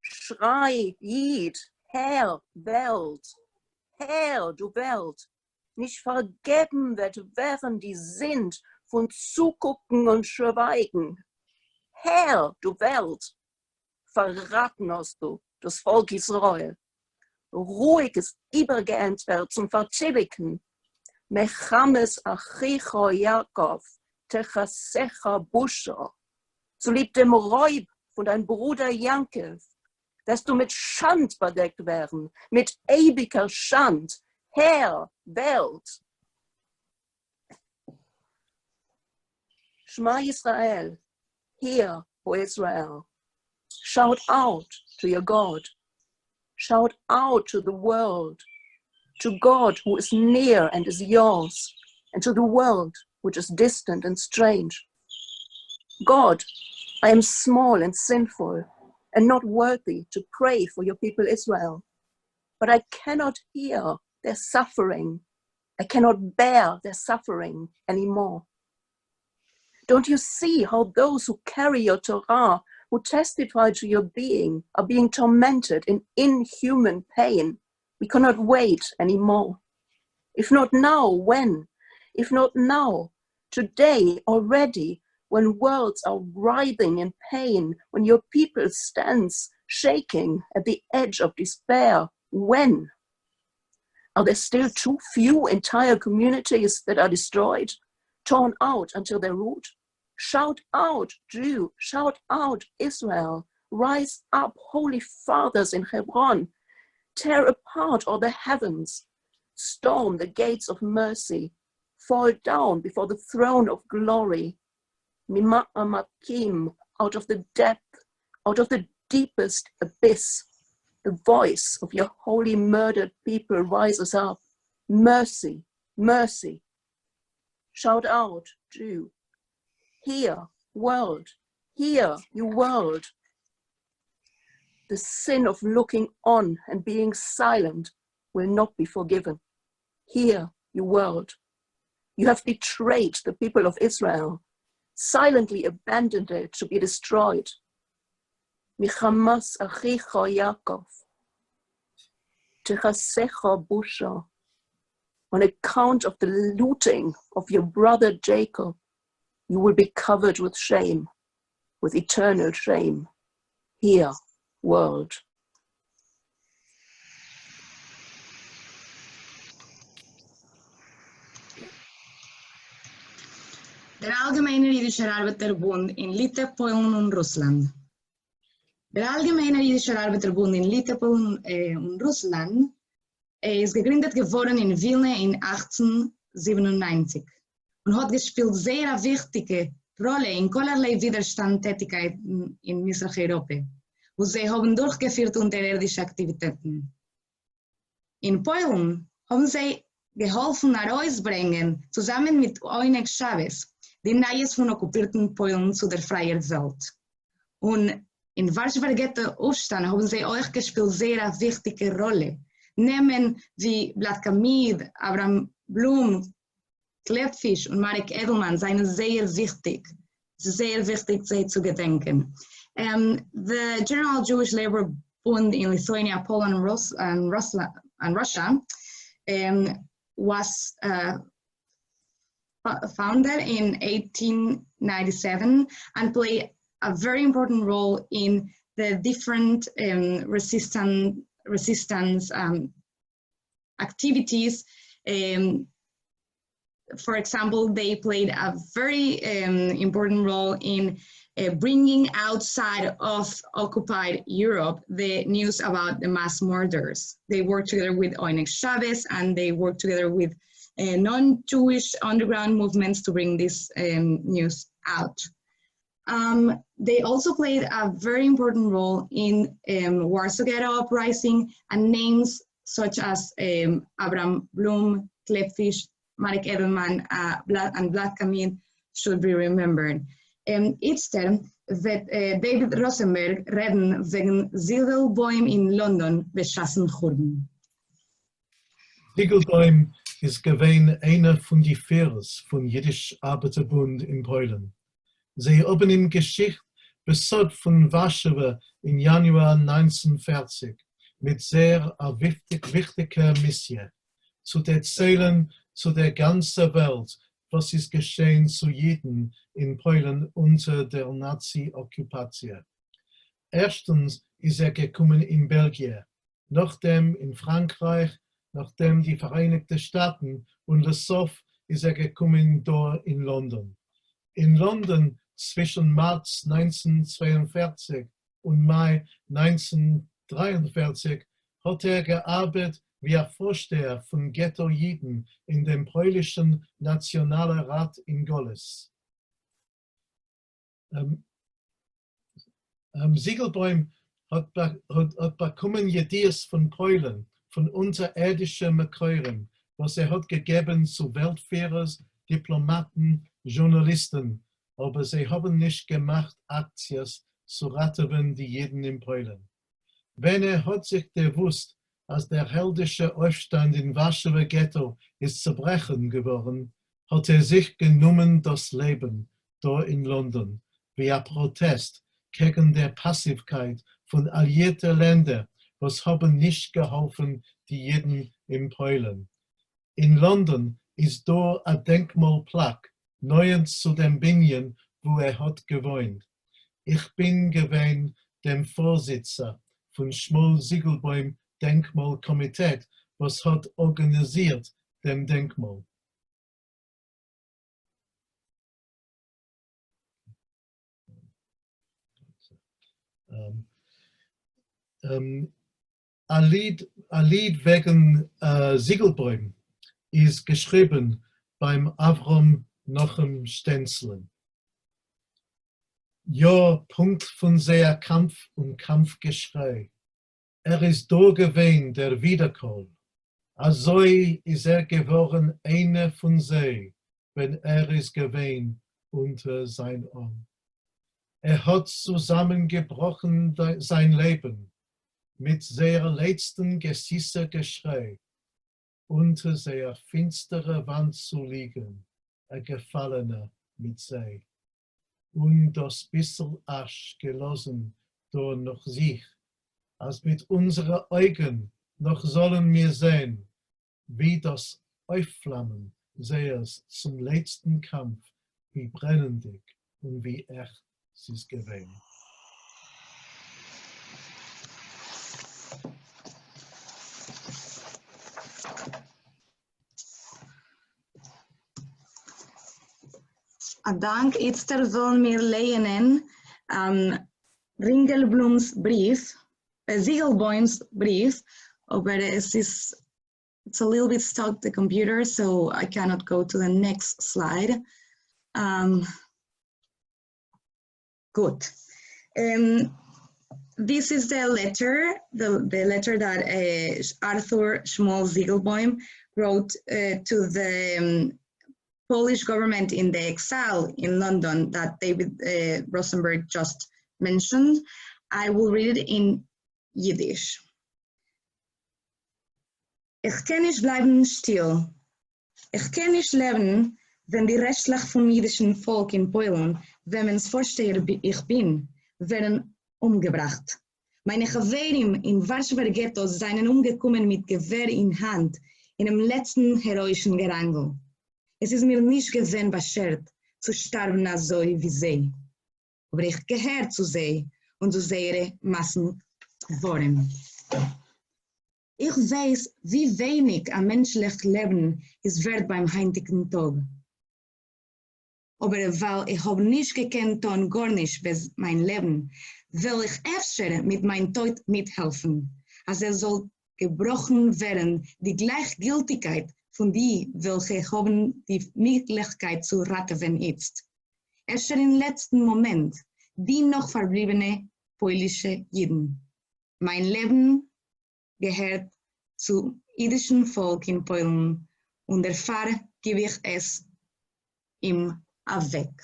Schrei, Jid, Herr, Welt, Herr, du Welt, nicht vergeben wird, während die sind von Zugucken und Schweigen. Herr, du Welt, verraten hast du das Volk Israel. Ruhiges Übergehend wird zum Vertilligen. Mechames Achicho Jakob, Techasecha Busha, zu lieb dem Räub von deinem Bruder Jankiv, dass du mit Schand bedeckt werden, mit ewiger Schand, Herr, Welt. Shema Israel, hear, O Israel. Shout out to your God. Shout out to the world, to God who is near and is yours, and to the world which is distant and strange. God, I am small and sinful and not worthy to pray for your people Israel, but I cannot hear their suffering. I cannot bear their suffering anymore. Don't you see how those who carry your Torah, who testify to your being, are being tormented in inhuman pain? We cannot wait anymore. If not now, when? If not now, today, already, when worlds are writhing in pain, when your people stands shaking at the edge of despair, when? Are there still too few entire communities that are destroyed, torn out until their root? Shout out, Jew, shout out, Israel. Rise up, holy fathers in Hebron. Tear apart all the heavens. Storm the gates of mercy. Fall down before the throne of glory. Mima'amakim out of the depth, out of the deepest abyss, the voice of your holy murdered people rises up. Mercy, mercy. Shout out, Jew. Hear, world. Hear, you world. The sin of looking on and being silent will not be forgiven. Hear, you world. You have betrayed the people of Israel, silently abandoned it to be destroyed. Michamas achicha Yaakov, techasecha busha. On account of the looting of your brother Jacob, you will be covered with shame, with eternal shame. Hear, world. Der Allgemeine Jiddische Arbeiterbund in Litauen, Polen und Russland. Der Allgemeine Jiddische Arbeiterbund in Litauen und Russland ist gegründet geworden in Wilna in 1897 und hat gespielt sehr wichtige Rolle in allerlei Widerstandstätigkeiten in Mitteleuropa, wo sie haben durchgeführt unterirdische Aktivitäten. In Polen haben sie geholfen herausbringen, zusammen mit Oleg Chavez, die Neues von okkupierten Polen zu der freien Welt. Und in Warsaw Ghetto Aufstand haben sie auch gespielt sehr wichtige Rolle. Nehmen wie Blatt Kamid, Abraham Blum, Klepfisch und Marek Edelman seien sehr wichtig sie zu gedenken. The General Jewish Labor Bund in Lithuania, Poland, and Russia was founded in 1897 and played a very important role in the different resistance activities. For example, they played a very important role in bringing outside of occupied Europe the news about the mass murders. They worked together with Oleg Chavez and they worked together with non-Jewish underground movements to bring this news out. They also played a very important role in Warsaw Ghetto Uprising, and names such as Abraham Blum, Klepfisch, Marek Edelman, and Vlad Kamil should be remembered. Echter wird David Rosenberg reden wegen Ziegelbäum in London beschassen Churben. Ziegelbäum ist gewesen einer von die Führers von Jiddisch Arbeiterbund in Polen. Sie haben in Geschichte besucht von Warschau im Januar 1940 mit sehr wichtiger Mission, zu erzählen zu der ganzen Welt, was ist geschehen zu Juden in Polen unter der Nazi-Okkupation. Erstens ist gekommen in Belgien, nachdem in Frankreich, nachdem die Vereinigten Staaten und letztlich ist gekommen dort in London. In London zwischen März 1942 und Mai 1943 hat gearbeitet wie Vorsteher von Ghetto-Jiden in dem polnischen Nationalen Rat in Goles. Ziegelbäum hat bekommen Ideas von Polen, von unterirdischen Makeuren, was hat gegeben zu Weltführers, Diplomaten, Journalisten, aber sie haben nicht gemacht, Aktions zu retten die Juden in Polen. Wenn hat sich gewusst, als der heldische Aufstand in Warschauer Ghetto ist zerbrechen geworden, hat sich genommen das Leben dort in London, wie ein Protest gegen die Passivkeit von alliierten Ländern, was haben nicht geholfen, die Juden in Polen. In London ist dort ein Denkmalplaque, neuens zu dem Binien, wo hat gewohnt. Ich bin gewesen dem Vorsitzer von Schmoll Ziegelbäum Denkmalkomitee, was hat organisiert dem Denkmal. Ein Lied wegen Ziegelbäum ist geschrieben beim Avram Nochem Stenzlen. Ja, Punkt von sehr Kampf und Kampfgeschrei. Ist da gewesen, der Wiederkoll. Also ist geworden einer von sie, wenn ist gewesen unter sein Arm. Hat zusammengebrochen sein Leben mit sehr letzten Gesisse Geschrei, unter sehr finsterer Wand zu liegen, Gefallener mit sie. Und das bissel Asch gelassen da noch sich, als mit unseren Augen noch sollen wir sehen, wie das Aufflammen Seers zum letzten Kampf, wie brennendig und wie echt sie es gewesen. Dank jetzt wollen wir lehnen Ringelblums Brief, Siegelboims Brief, aber it's a little bit stuck the computer, so I cannot go to the next slide. Good. This is the letter, the letter that Arthur Schmoll Ziegelboim wrote to the Polish government in the exile in London that David Rosenberg just mentioned. I will read it in Yiddish. Ich kann nicht bleiben still. Ich kann nicht leben, wenn die Rechtslage vom jüdischen Volk in Polen, wenn man's Vorsteher ich bin, werden umgebracht. Meine Gewehren in Warsaw Ghetto seien umgekommen mit Gewehr in Hand in einem letzten heroischen Gerangel. Es ist mir nicht gewesen beschert, zu sterben als so wie sie. Aber ich gehöre zu sie und zu ihre Massenworten. Ich weiß, wie wenig ein menschliches Leben ist wert beim heutigen Tag. Aber weil ich habe nicht gekannt und gar nicht bis mein Leben, will ich öfter mit meinem Tod mithelfen. Also soll gebrochen werden die Gleichgültigkeit von die, welche haben die Möglichkeit zu retten jetzt. Erst im letzten Moment, die noch verbliebene polische Jiden. Mein Leben gehört zum jüdischen Volk in Polen und dafür gebe ich es ihm weg.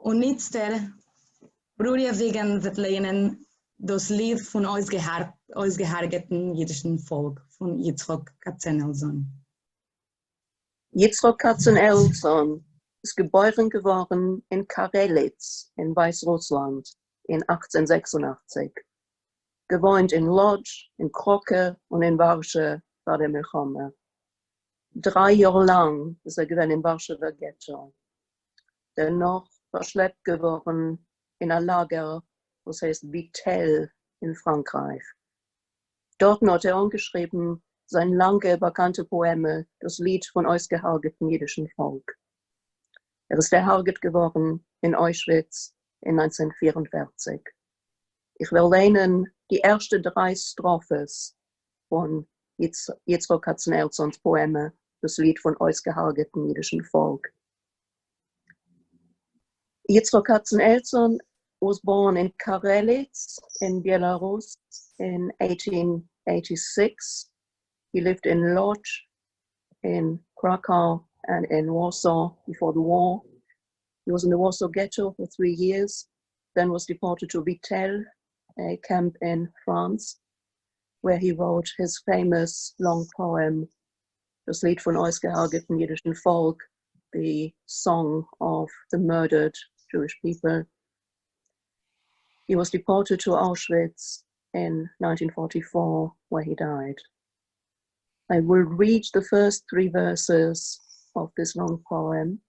Und jetzt der Bruder wegen wird lehnen das Lied von ausgehargeten jüdischen Volk, von Yitzchok Katzenelson. Yitzchok Katzenelson ist geboren geworden in Karelitz in Weißrussland in 1886. Gewohnt in Lodz, in Kroke und in Warschau war der Milchome. 3 Jahre lang ist gewesen in Warschauer Ghetto. Dennoch verschleppt geworden in ein Lager, das heißt Vittel in Frankreich. Dort hat angeschrieben sein lange bekannte Poeme, das Lied von ausgehargeten jüdischen Volk. Ist erharget geworden in Auschwitz in 1944. Ich will lehnen die ersten 3 Strophes von Yitzchok Katzenelsons Poeme, das Lied von ausgehargeten jüdischen Volk. Yitzchok Katzenelson was born in Karelitz in Belarus in 1886. He lived in Lodz, in Krakow, and in Warsaw before the war. He was in the Warsaw Ghetto for 3 years, then was deported to Vittel, a camp in France, where he wrote his famous long poem, Das Lied von ausgehargeten jüdischen Volk, the song of the murdered Jewish people. He was deported to Auschwitz in 1944, where he died. I will read the first 3 verses of this long poem,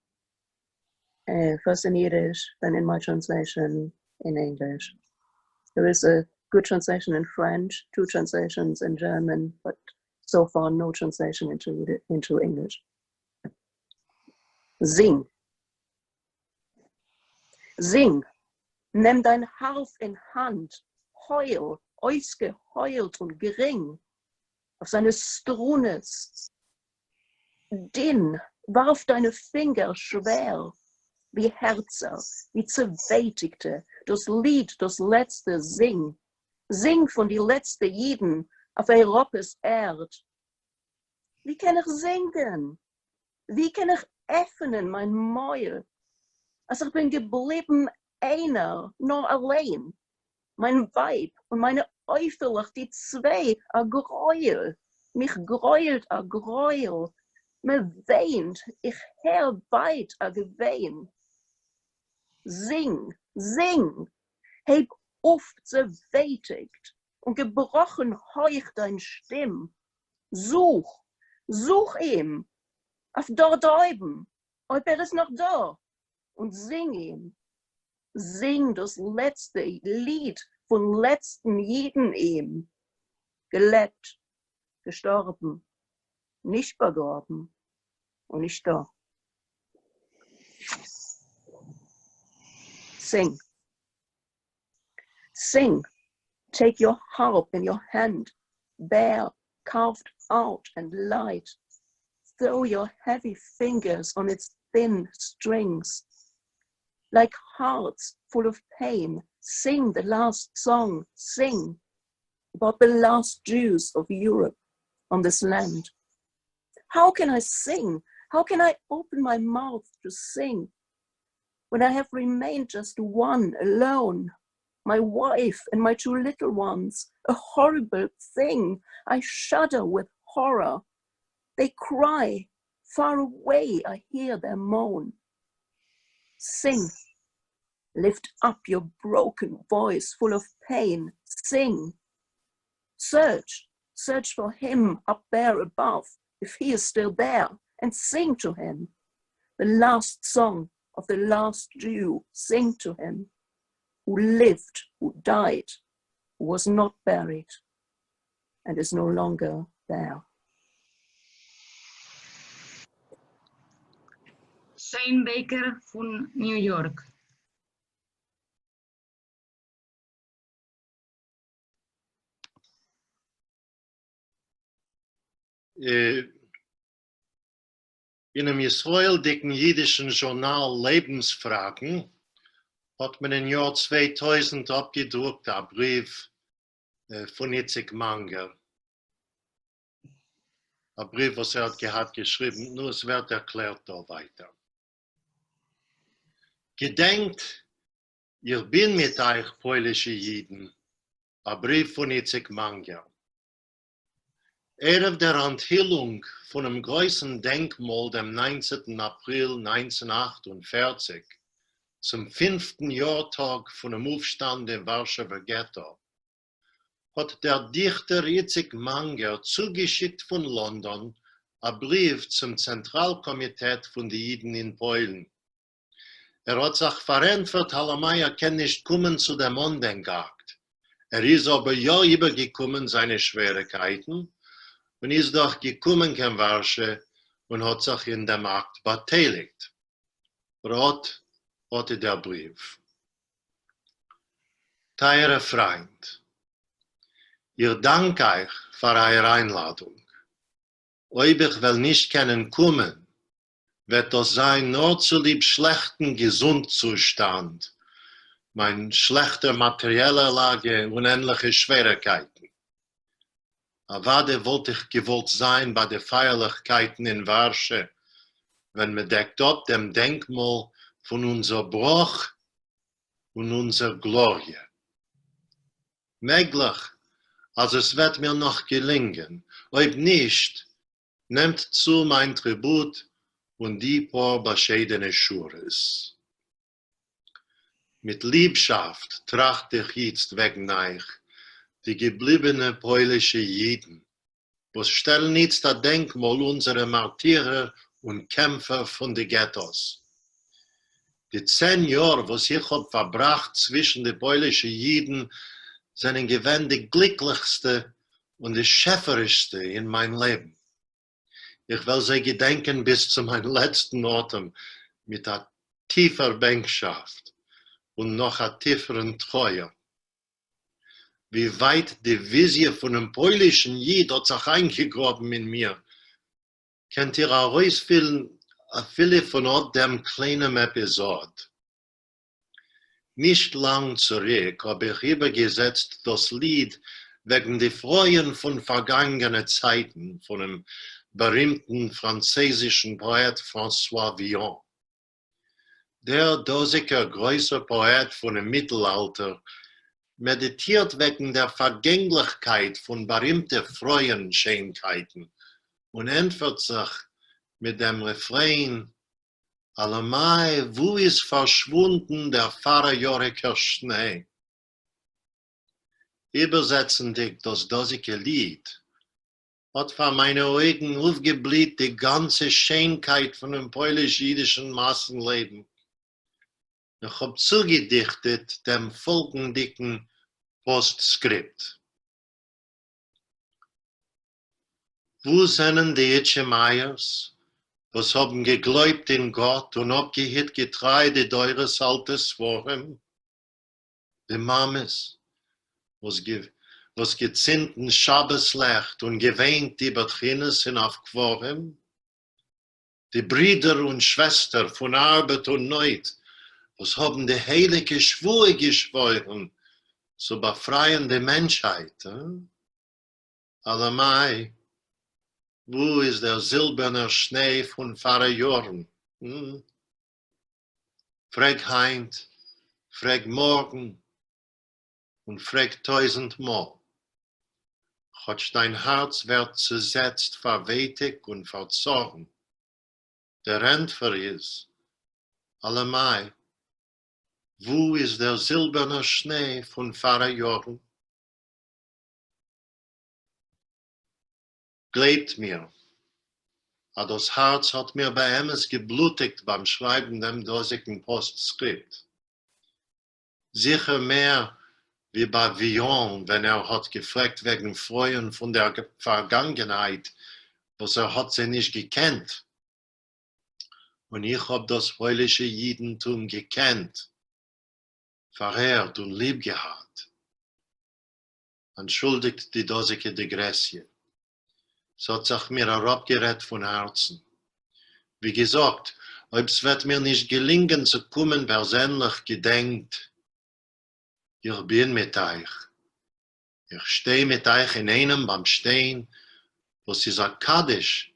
first in Yiddish, then in my translation in English. There is a good translation in French, 2 translations in German, but so far no translation into English. Sing. Sing. Nimm dein Harf in Hand, heul, ausgeheult und gering, auf seine Strunes. Din, Warf deine Finger schwer, wie Herzer, wie Zerwältigte, das Lied, das letzte Sing. Sing von die letzte Jiden auf Europas Erd. Wie kann ich singen? Wie kann ich öffnen mein Mäul? Als ich bin geblieben einer, nur allein. Mein Weib und meine Äufelach, die zwei, a Gräuel. Mich gräuelt a Gräuel. Me weint, ich herbeit a Gewein. Sing, sing, heb oft zerwältigt und gebrochen heuch dein Stimm. Such, such ihm, auf dort oben, ob ist noch da, und sing ihm. Sing das letzte Lied von letzten Jeden ihm. Gelebt, gestorben, nicht begraben und nicht da. Sing. Sing. Take your harp in your hand, bare, carved out and light. Throw your heavy fingers on its thin strings. Like hearts full of pain, sing the last song, sing about the last Jews of Europe on this land. How can I sing? How can I open my mouth to sing when I have remained just one alone? My wife and my two little ones, a horrible thing. I shudder with horror. They cry, far away I hear their moan. Sing, lift up your broken voice full of pain, sing. Search, search for him up there above, if he is still there, and sing to him. The last song of the last Jew, sing to him, who lived, who died, who was not buried, and is no longer there. Shane Baker von New York. In einem israeldicken jüdischen Journal Lebensfragen hat man im Jahr 2000 abgedruckt einen Brief von Itzik Manger. Ein Brief, was hat geschrieben, nur es wird erklärt da weiter. Gedenkt, ich bin mit euch polnische Jiden. Ein Brief von Itzik Manger. Erev der Enthüllung von einem großen Denkmal dem 19. April 1948 zum 5. Jahrtag von dem Aufstand im Warsaw Ghetto hat der Dichter Itzik Manger zugeschickt von London einen Brief zum Zentralkomitee von den Jiden in Polen. Hat sich verantwortet, Hallemeyer kann nicht kommen zu dem Andenktag. Ist aber ja übergekommen, seine Schwierigkeiten, und ist doch gekommen in Warschau und hat sich in dem Akt beteiligt. Rot hatte der Brief. Teure Freund, ich danke euch für eure Einladung. Ob ich will nicht kommen, wird das sein nur zu lieb schlechten Gesundzustand, mein schlechter materieller Lage und ähnliche Schwierigkeiten. Aber wollte ich gewollt sein bei den Feierlichkeiten in Warschau, wenn man deckt ab dem Denkmal von unser Bruch und unserer Glorie. Möglich, also es wird mir noch gelingen, ob nicht, nehmt zu mein Tribut und die paar bescheidene Schures. Mit Liebschaft trachte ich jetzt wegen euch, die gebliebenen polnische Jiden, was stellen jetzt das Denkmal unserer Martyrer und Kämpfer von den Ghettos. Die 10 Jahre, was ich habe verbracht zwischen den polnischen Jiden, sind gewesen die glücklichste und die schöpferischste in meinem Leben. Ich will sie gedenken bis zu meinem letzten Atem mit einer tiefer Bänkschaft und noch einer tieferen Treue. Wie weit die Visie von einem polnischen Jid hat sich eingegraben in mir, könnt ihr herausfinden a viele von dem kleinen Episode. Nicht lang zurück habe ich übergesetzt das Lied wegen der Freuen von vergangenen Zeiten von dem berühmten französischen Poet François Villon. Der dosiger große Poet von dem Mittelalter meditiert wegen der Vergänglichkeit von berühmten Freuenschönheiten und entfört sich mit dem Refrain: Allemai, wo ist verschwunden der vorjährige Schnee? Übersetzend das dosige Lied hat vor meinen Augen aufgebläht die ganze Schönheit von dem polisch-jüdischen Massenleben. Ich habe zugedichtet dem folgendicken Postskript. Wo sind die Etchemeiers, was haben geglaubt in Gott und abgehit Getreide deures altes Vorhem? Die Mames, was gezinnten Schabbeslecht und gewähnt über Trines in auf Quorum? Die Brüder und Schwestern von Arbeit und Neut, was haben die heilige Schwur geschworen, zu befreien die Menschheit? Allemai, wo ist der silberne Schnee von Pfarrerjorn? Frag heint, frag morgen und frag tausendmal. Gott, dein Herz wird zersetzt, verwehtig und verzorgen. Der Entfer ist, allemai, wo ist der silberne Schnee von Pfarrerjorn? Glaubt mir, das Herz hat mir bei Emmes geblutigt beim Schreiben dem dosigen Postskript. Sicher mehr wie bei Villon, wenn hat gefragt wegen Freuen von der Vergangenheit, was hat sie nicht gekannt. Und ich hab das heuliche Jidentum gekannt, verehrt und lieb gehabt. Entschuldigt die dosige Degressie. Es hat sich mir herabgerät von Herzen. Wie gesagt, ob es wird mir nicht gelingen zu kommen, persönlich gedenkt. Ich bin mit euch. Ich stehe mit euch in einem beim Stehen, was ist akkadisch,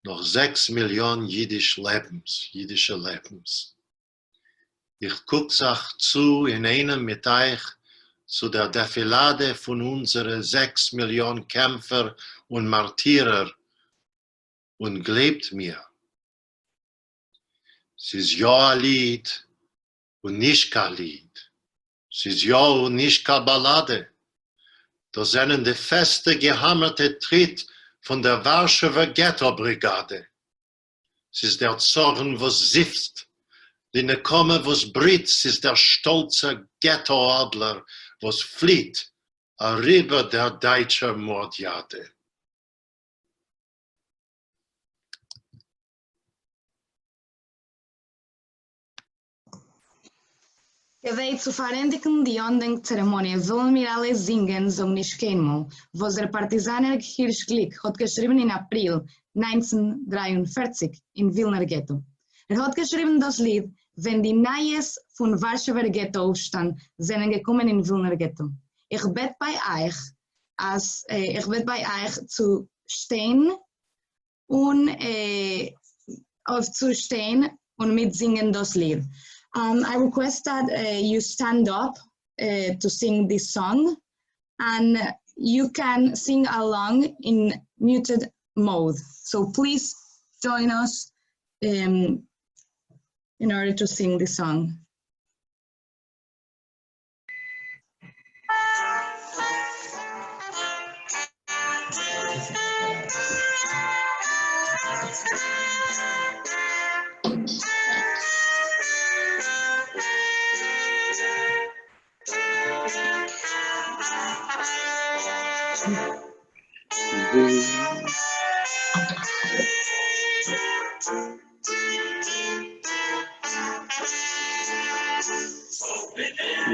noch 6 Millionen jüdische Lebens. Ich gucke sich zu in einem mit euch, zu der Defilade von unseren 6 Millionen Kämpfer und Martyrer und glaubt mir, es ist ja ein Lied und nicht kein Lied. Es ist ja und nicht keine Ballade. Das sind die feste, gehammerte Tritt von der Warschauer Ghetto Brigade. Es ist der Zorn, was sift, die Nekome, was britzt, ist der stolze Ghetto-Adler, was flieht, arriba der deutschen Mordjade. Gewählt zu verändigen die Andenkzeremonie wollen wir alle singen, so nicht keinmal, was der Partisaner Hirschglick hat geschrieben in April 1943 in Wilner Ghetto. Hat geschrieben das Lied, wenn die Neues von Warschauer Ghetto-Aufstand sind gekommen in Wilner Ghetto. Ich bete bei euch zu stehen und aufzustehen und mitsingen das Lied. I request that you stand up to sing this song, and you can sing along in muted mode. So please join us in order to sing this song.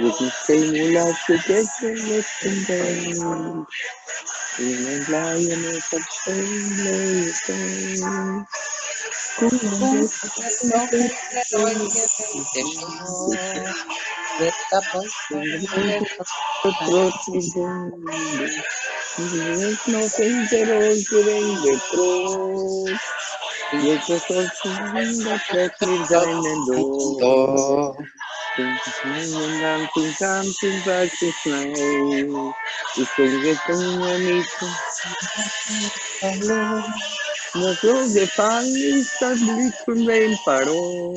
Yiddishe Mula Suggestion Listen Bell. In and Lioness of Shame. Nos los de Panistas blitzen den Parol.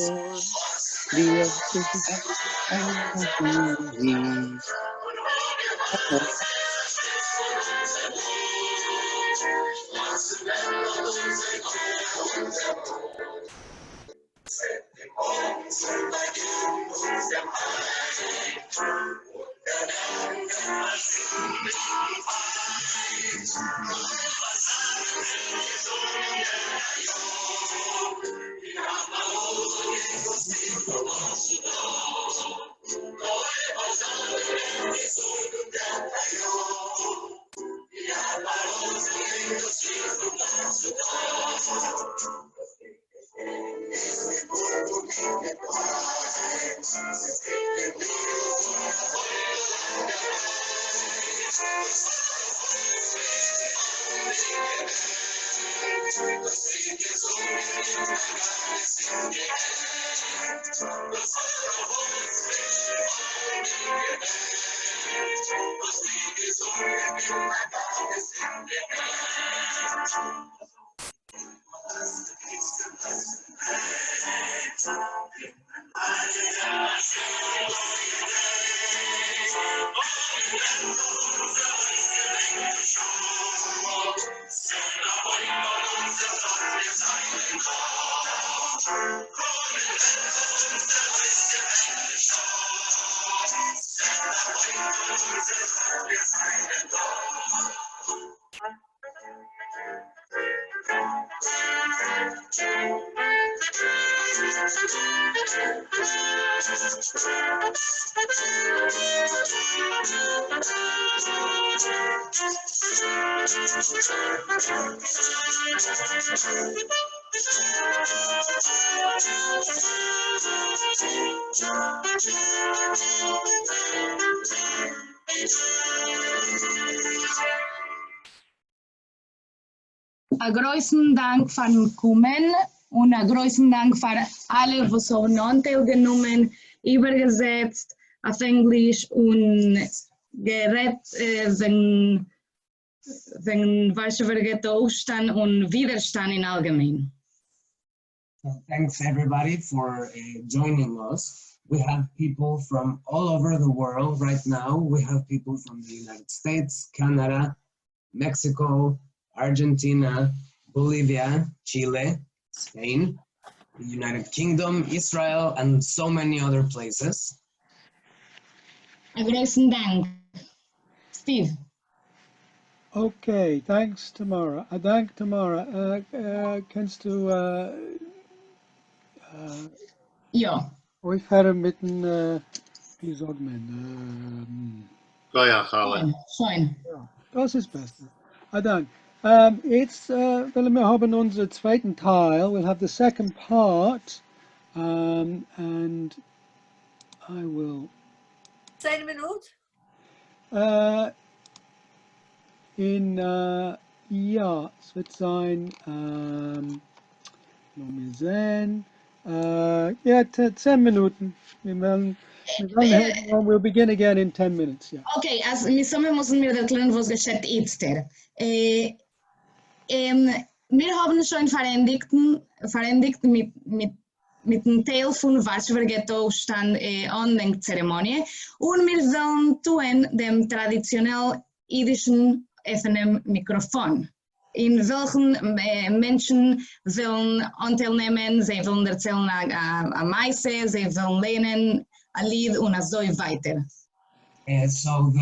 Ein großen Dank von Kumen und ein großen Dank für alle, die so Anteil genommen, übergesetzt auf Englisch und geredet wegen Warsaw Ghetto Aufstand und Widerstand in allgemein. So thanks everybody for joining us. We have people from all over the world right now. We have people from the United States, Canada, Mexico, Argentina, Bolivia, Chile, Spain, the United Kingdom, Israel, and so many other places. Ein großen Dank. Steve. Okay, thanks Tamara. Dank Tamara. Kennst du ja. Hoe verder met een wie sagt man? Schön. Ja, das ist besser. Dank. Jetzt wollen wir haben unseren zweiten Teil. We'll have the second part, and I will. 10 Minuten? Ja, es wird sein. Noch mal sehen. Ja, 10 Minuten. We'll begin again in 10 minutes. Yeah. Okay, also müssen wir erklären, was geschieht jetzt. Wir haben schon verendigt mit dem Teil von Warsaw Ghetto Aufstand Andenkzeremonie und wir wollen tun dem traditionell jiddischen offenen Mikrofon. In welchen Menschen wollen Anteil nehmen, sie wollen erzählen eine Meise, sie wollen lernen ein Lied und so weiter. So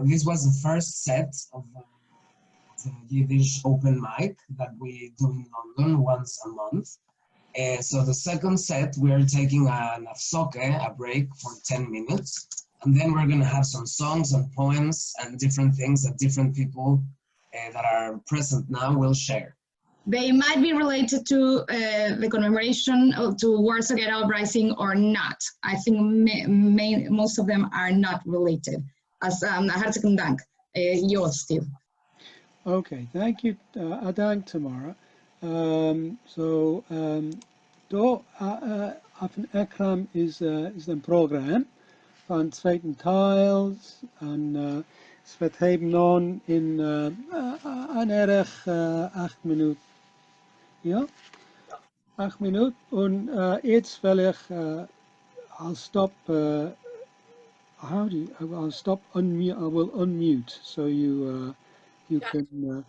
this was the first set of the Yiddish Open Mic that we do in London once a month. So the second set, we are taking an afsoke, a break for 10 minutes. And then we're going to have some songs and poems and different things that different people that are present now will share. They might be related to the commemoration to Warsaw Ghetto Uprising or not. I think most of them are not related. As hartelijk dank, Joost, Steve. Okay, thank you, dank Tamara. Auf dem Ekran ist ein Programm von zweiten Teils und es wird eben nun in an 8 Minuten. Ja? 8 Minuten und jetzt will ich I'll stop I'll stop unmute. I will unmute so you can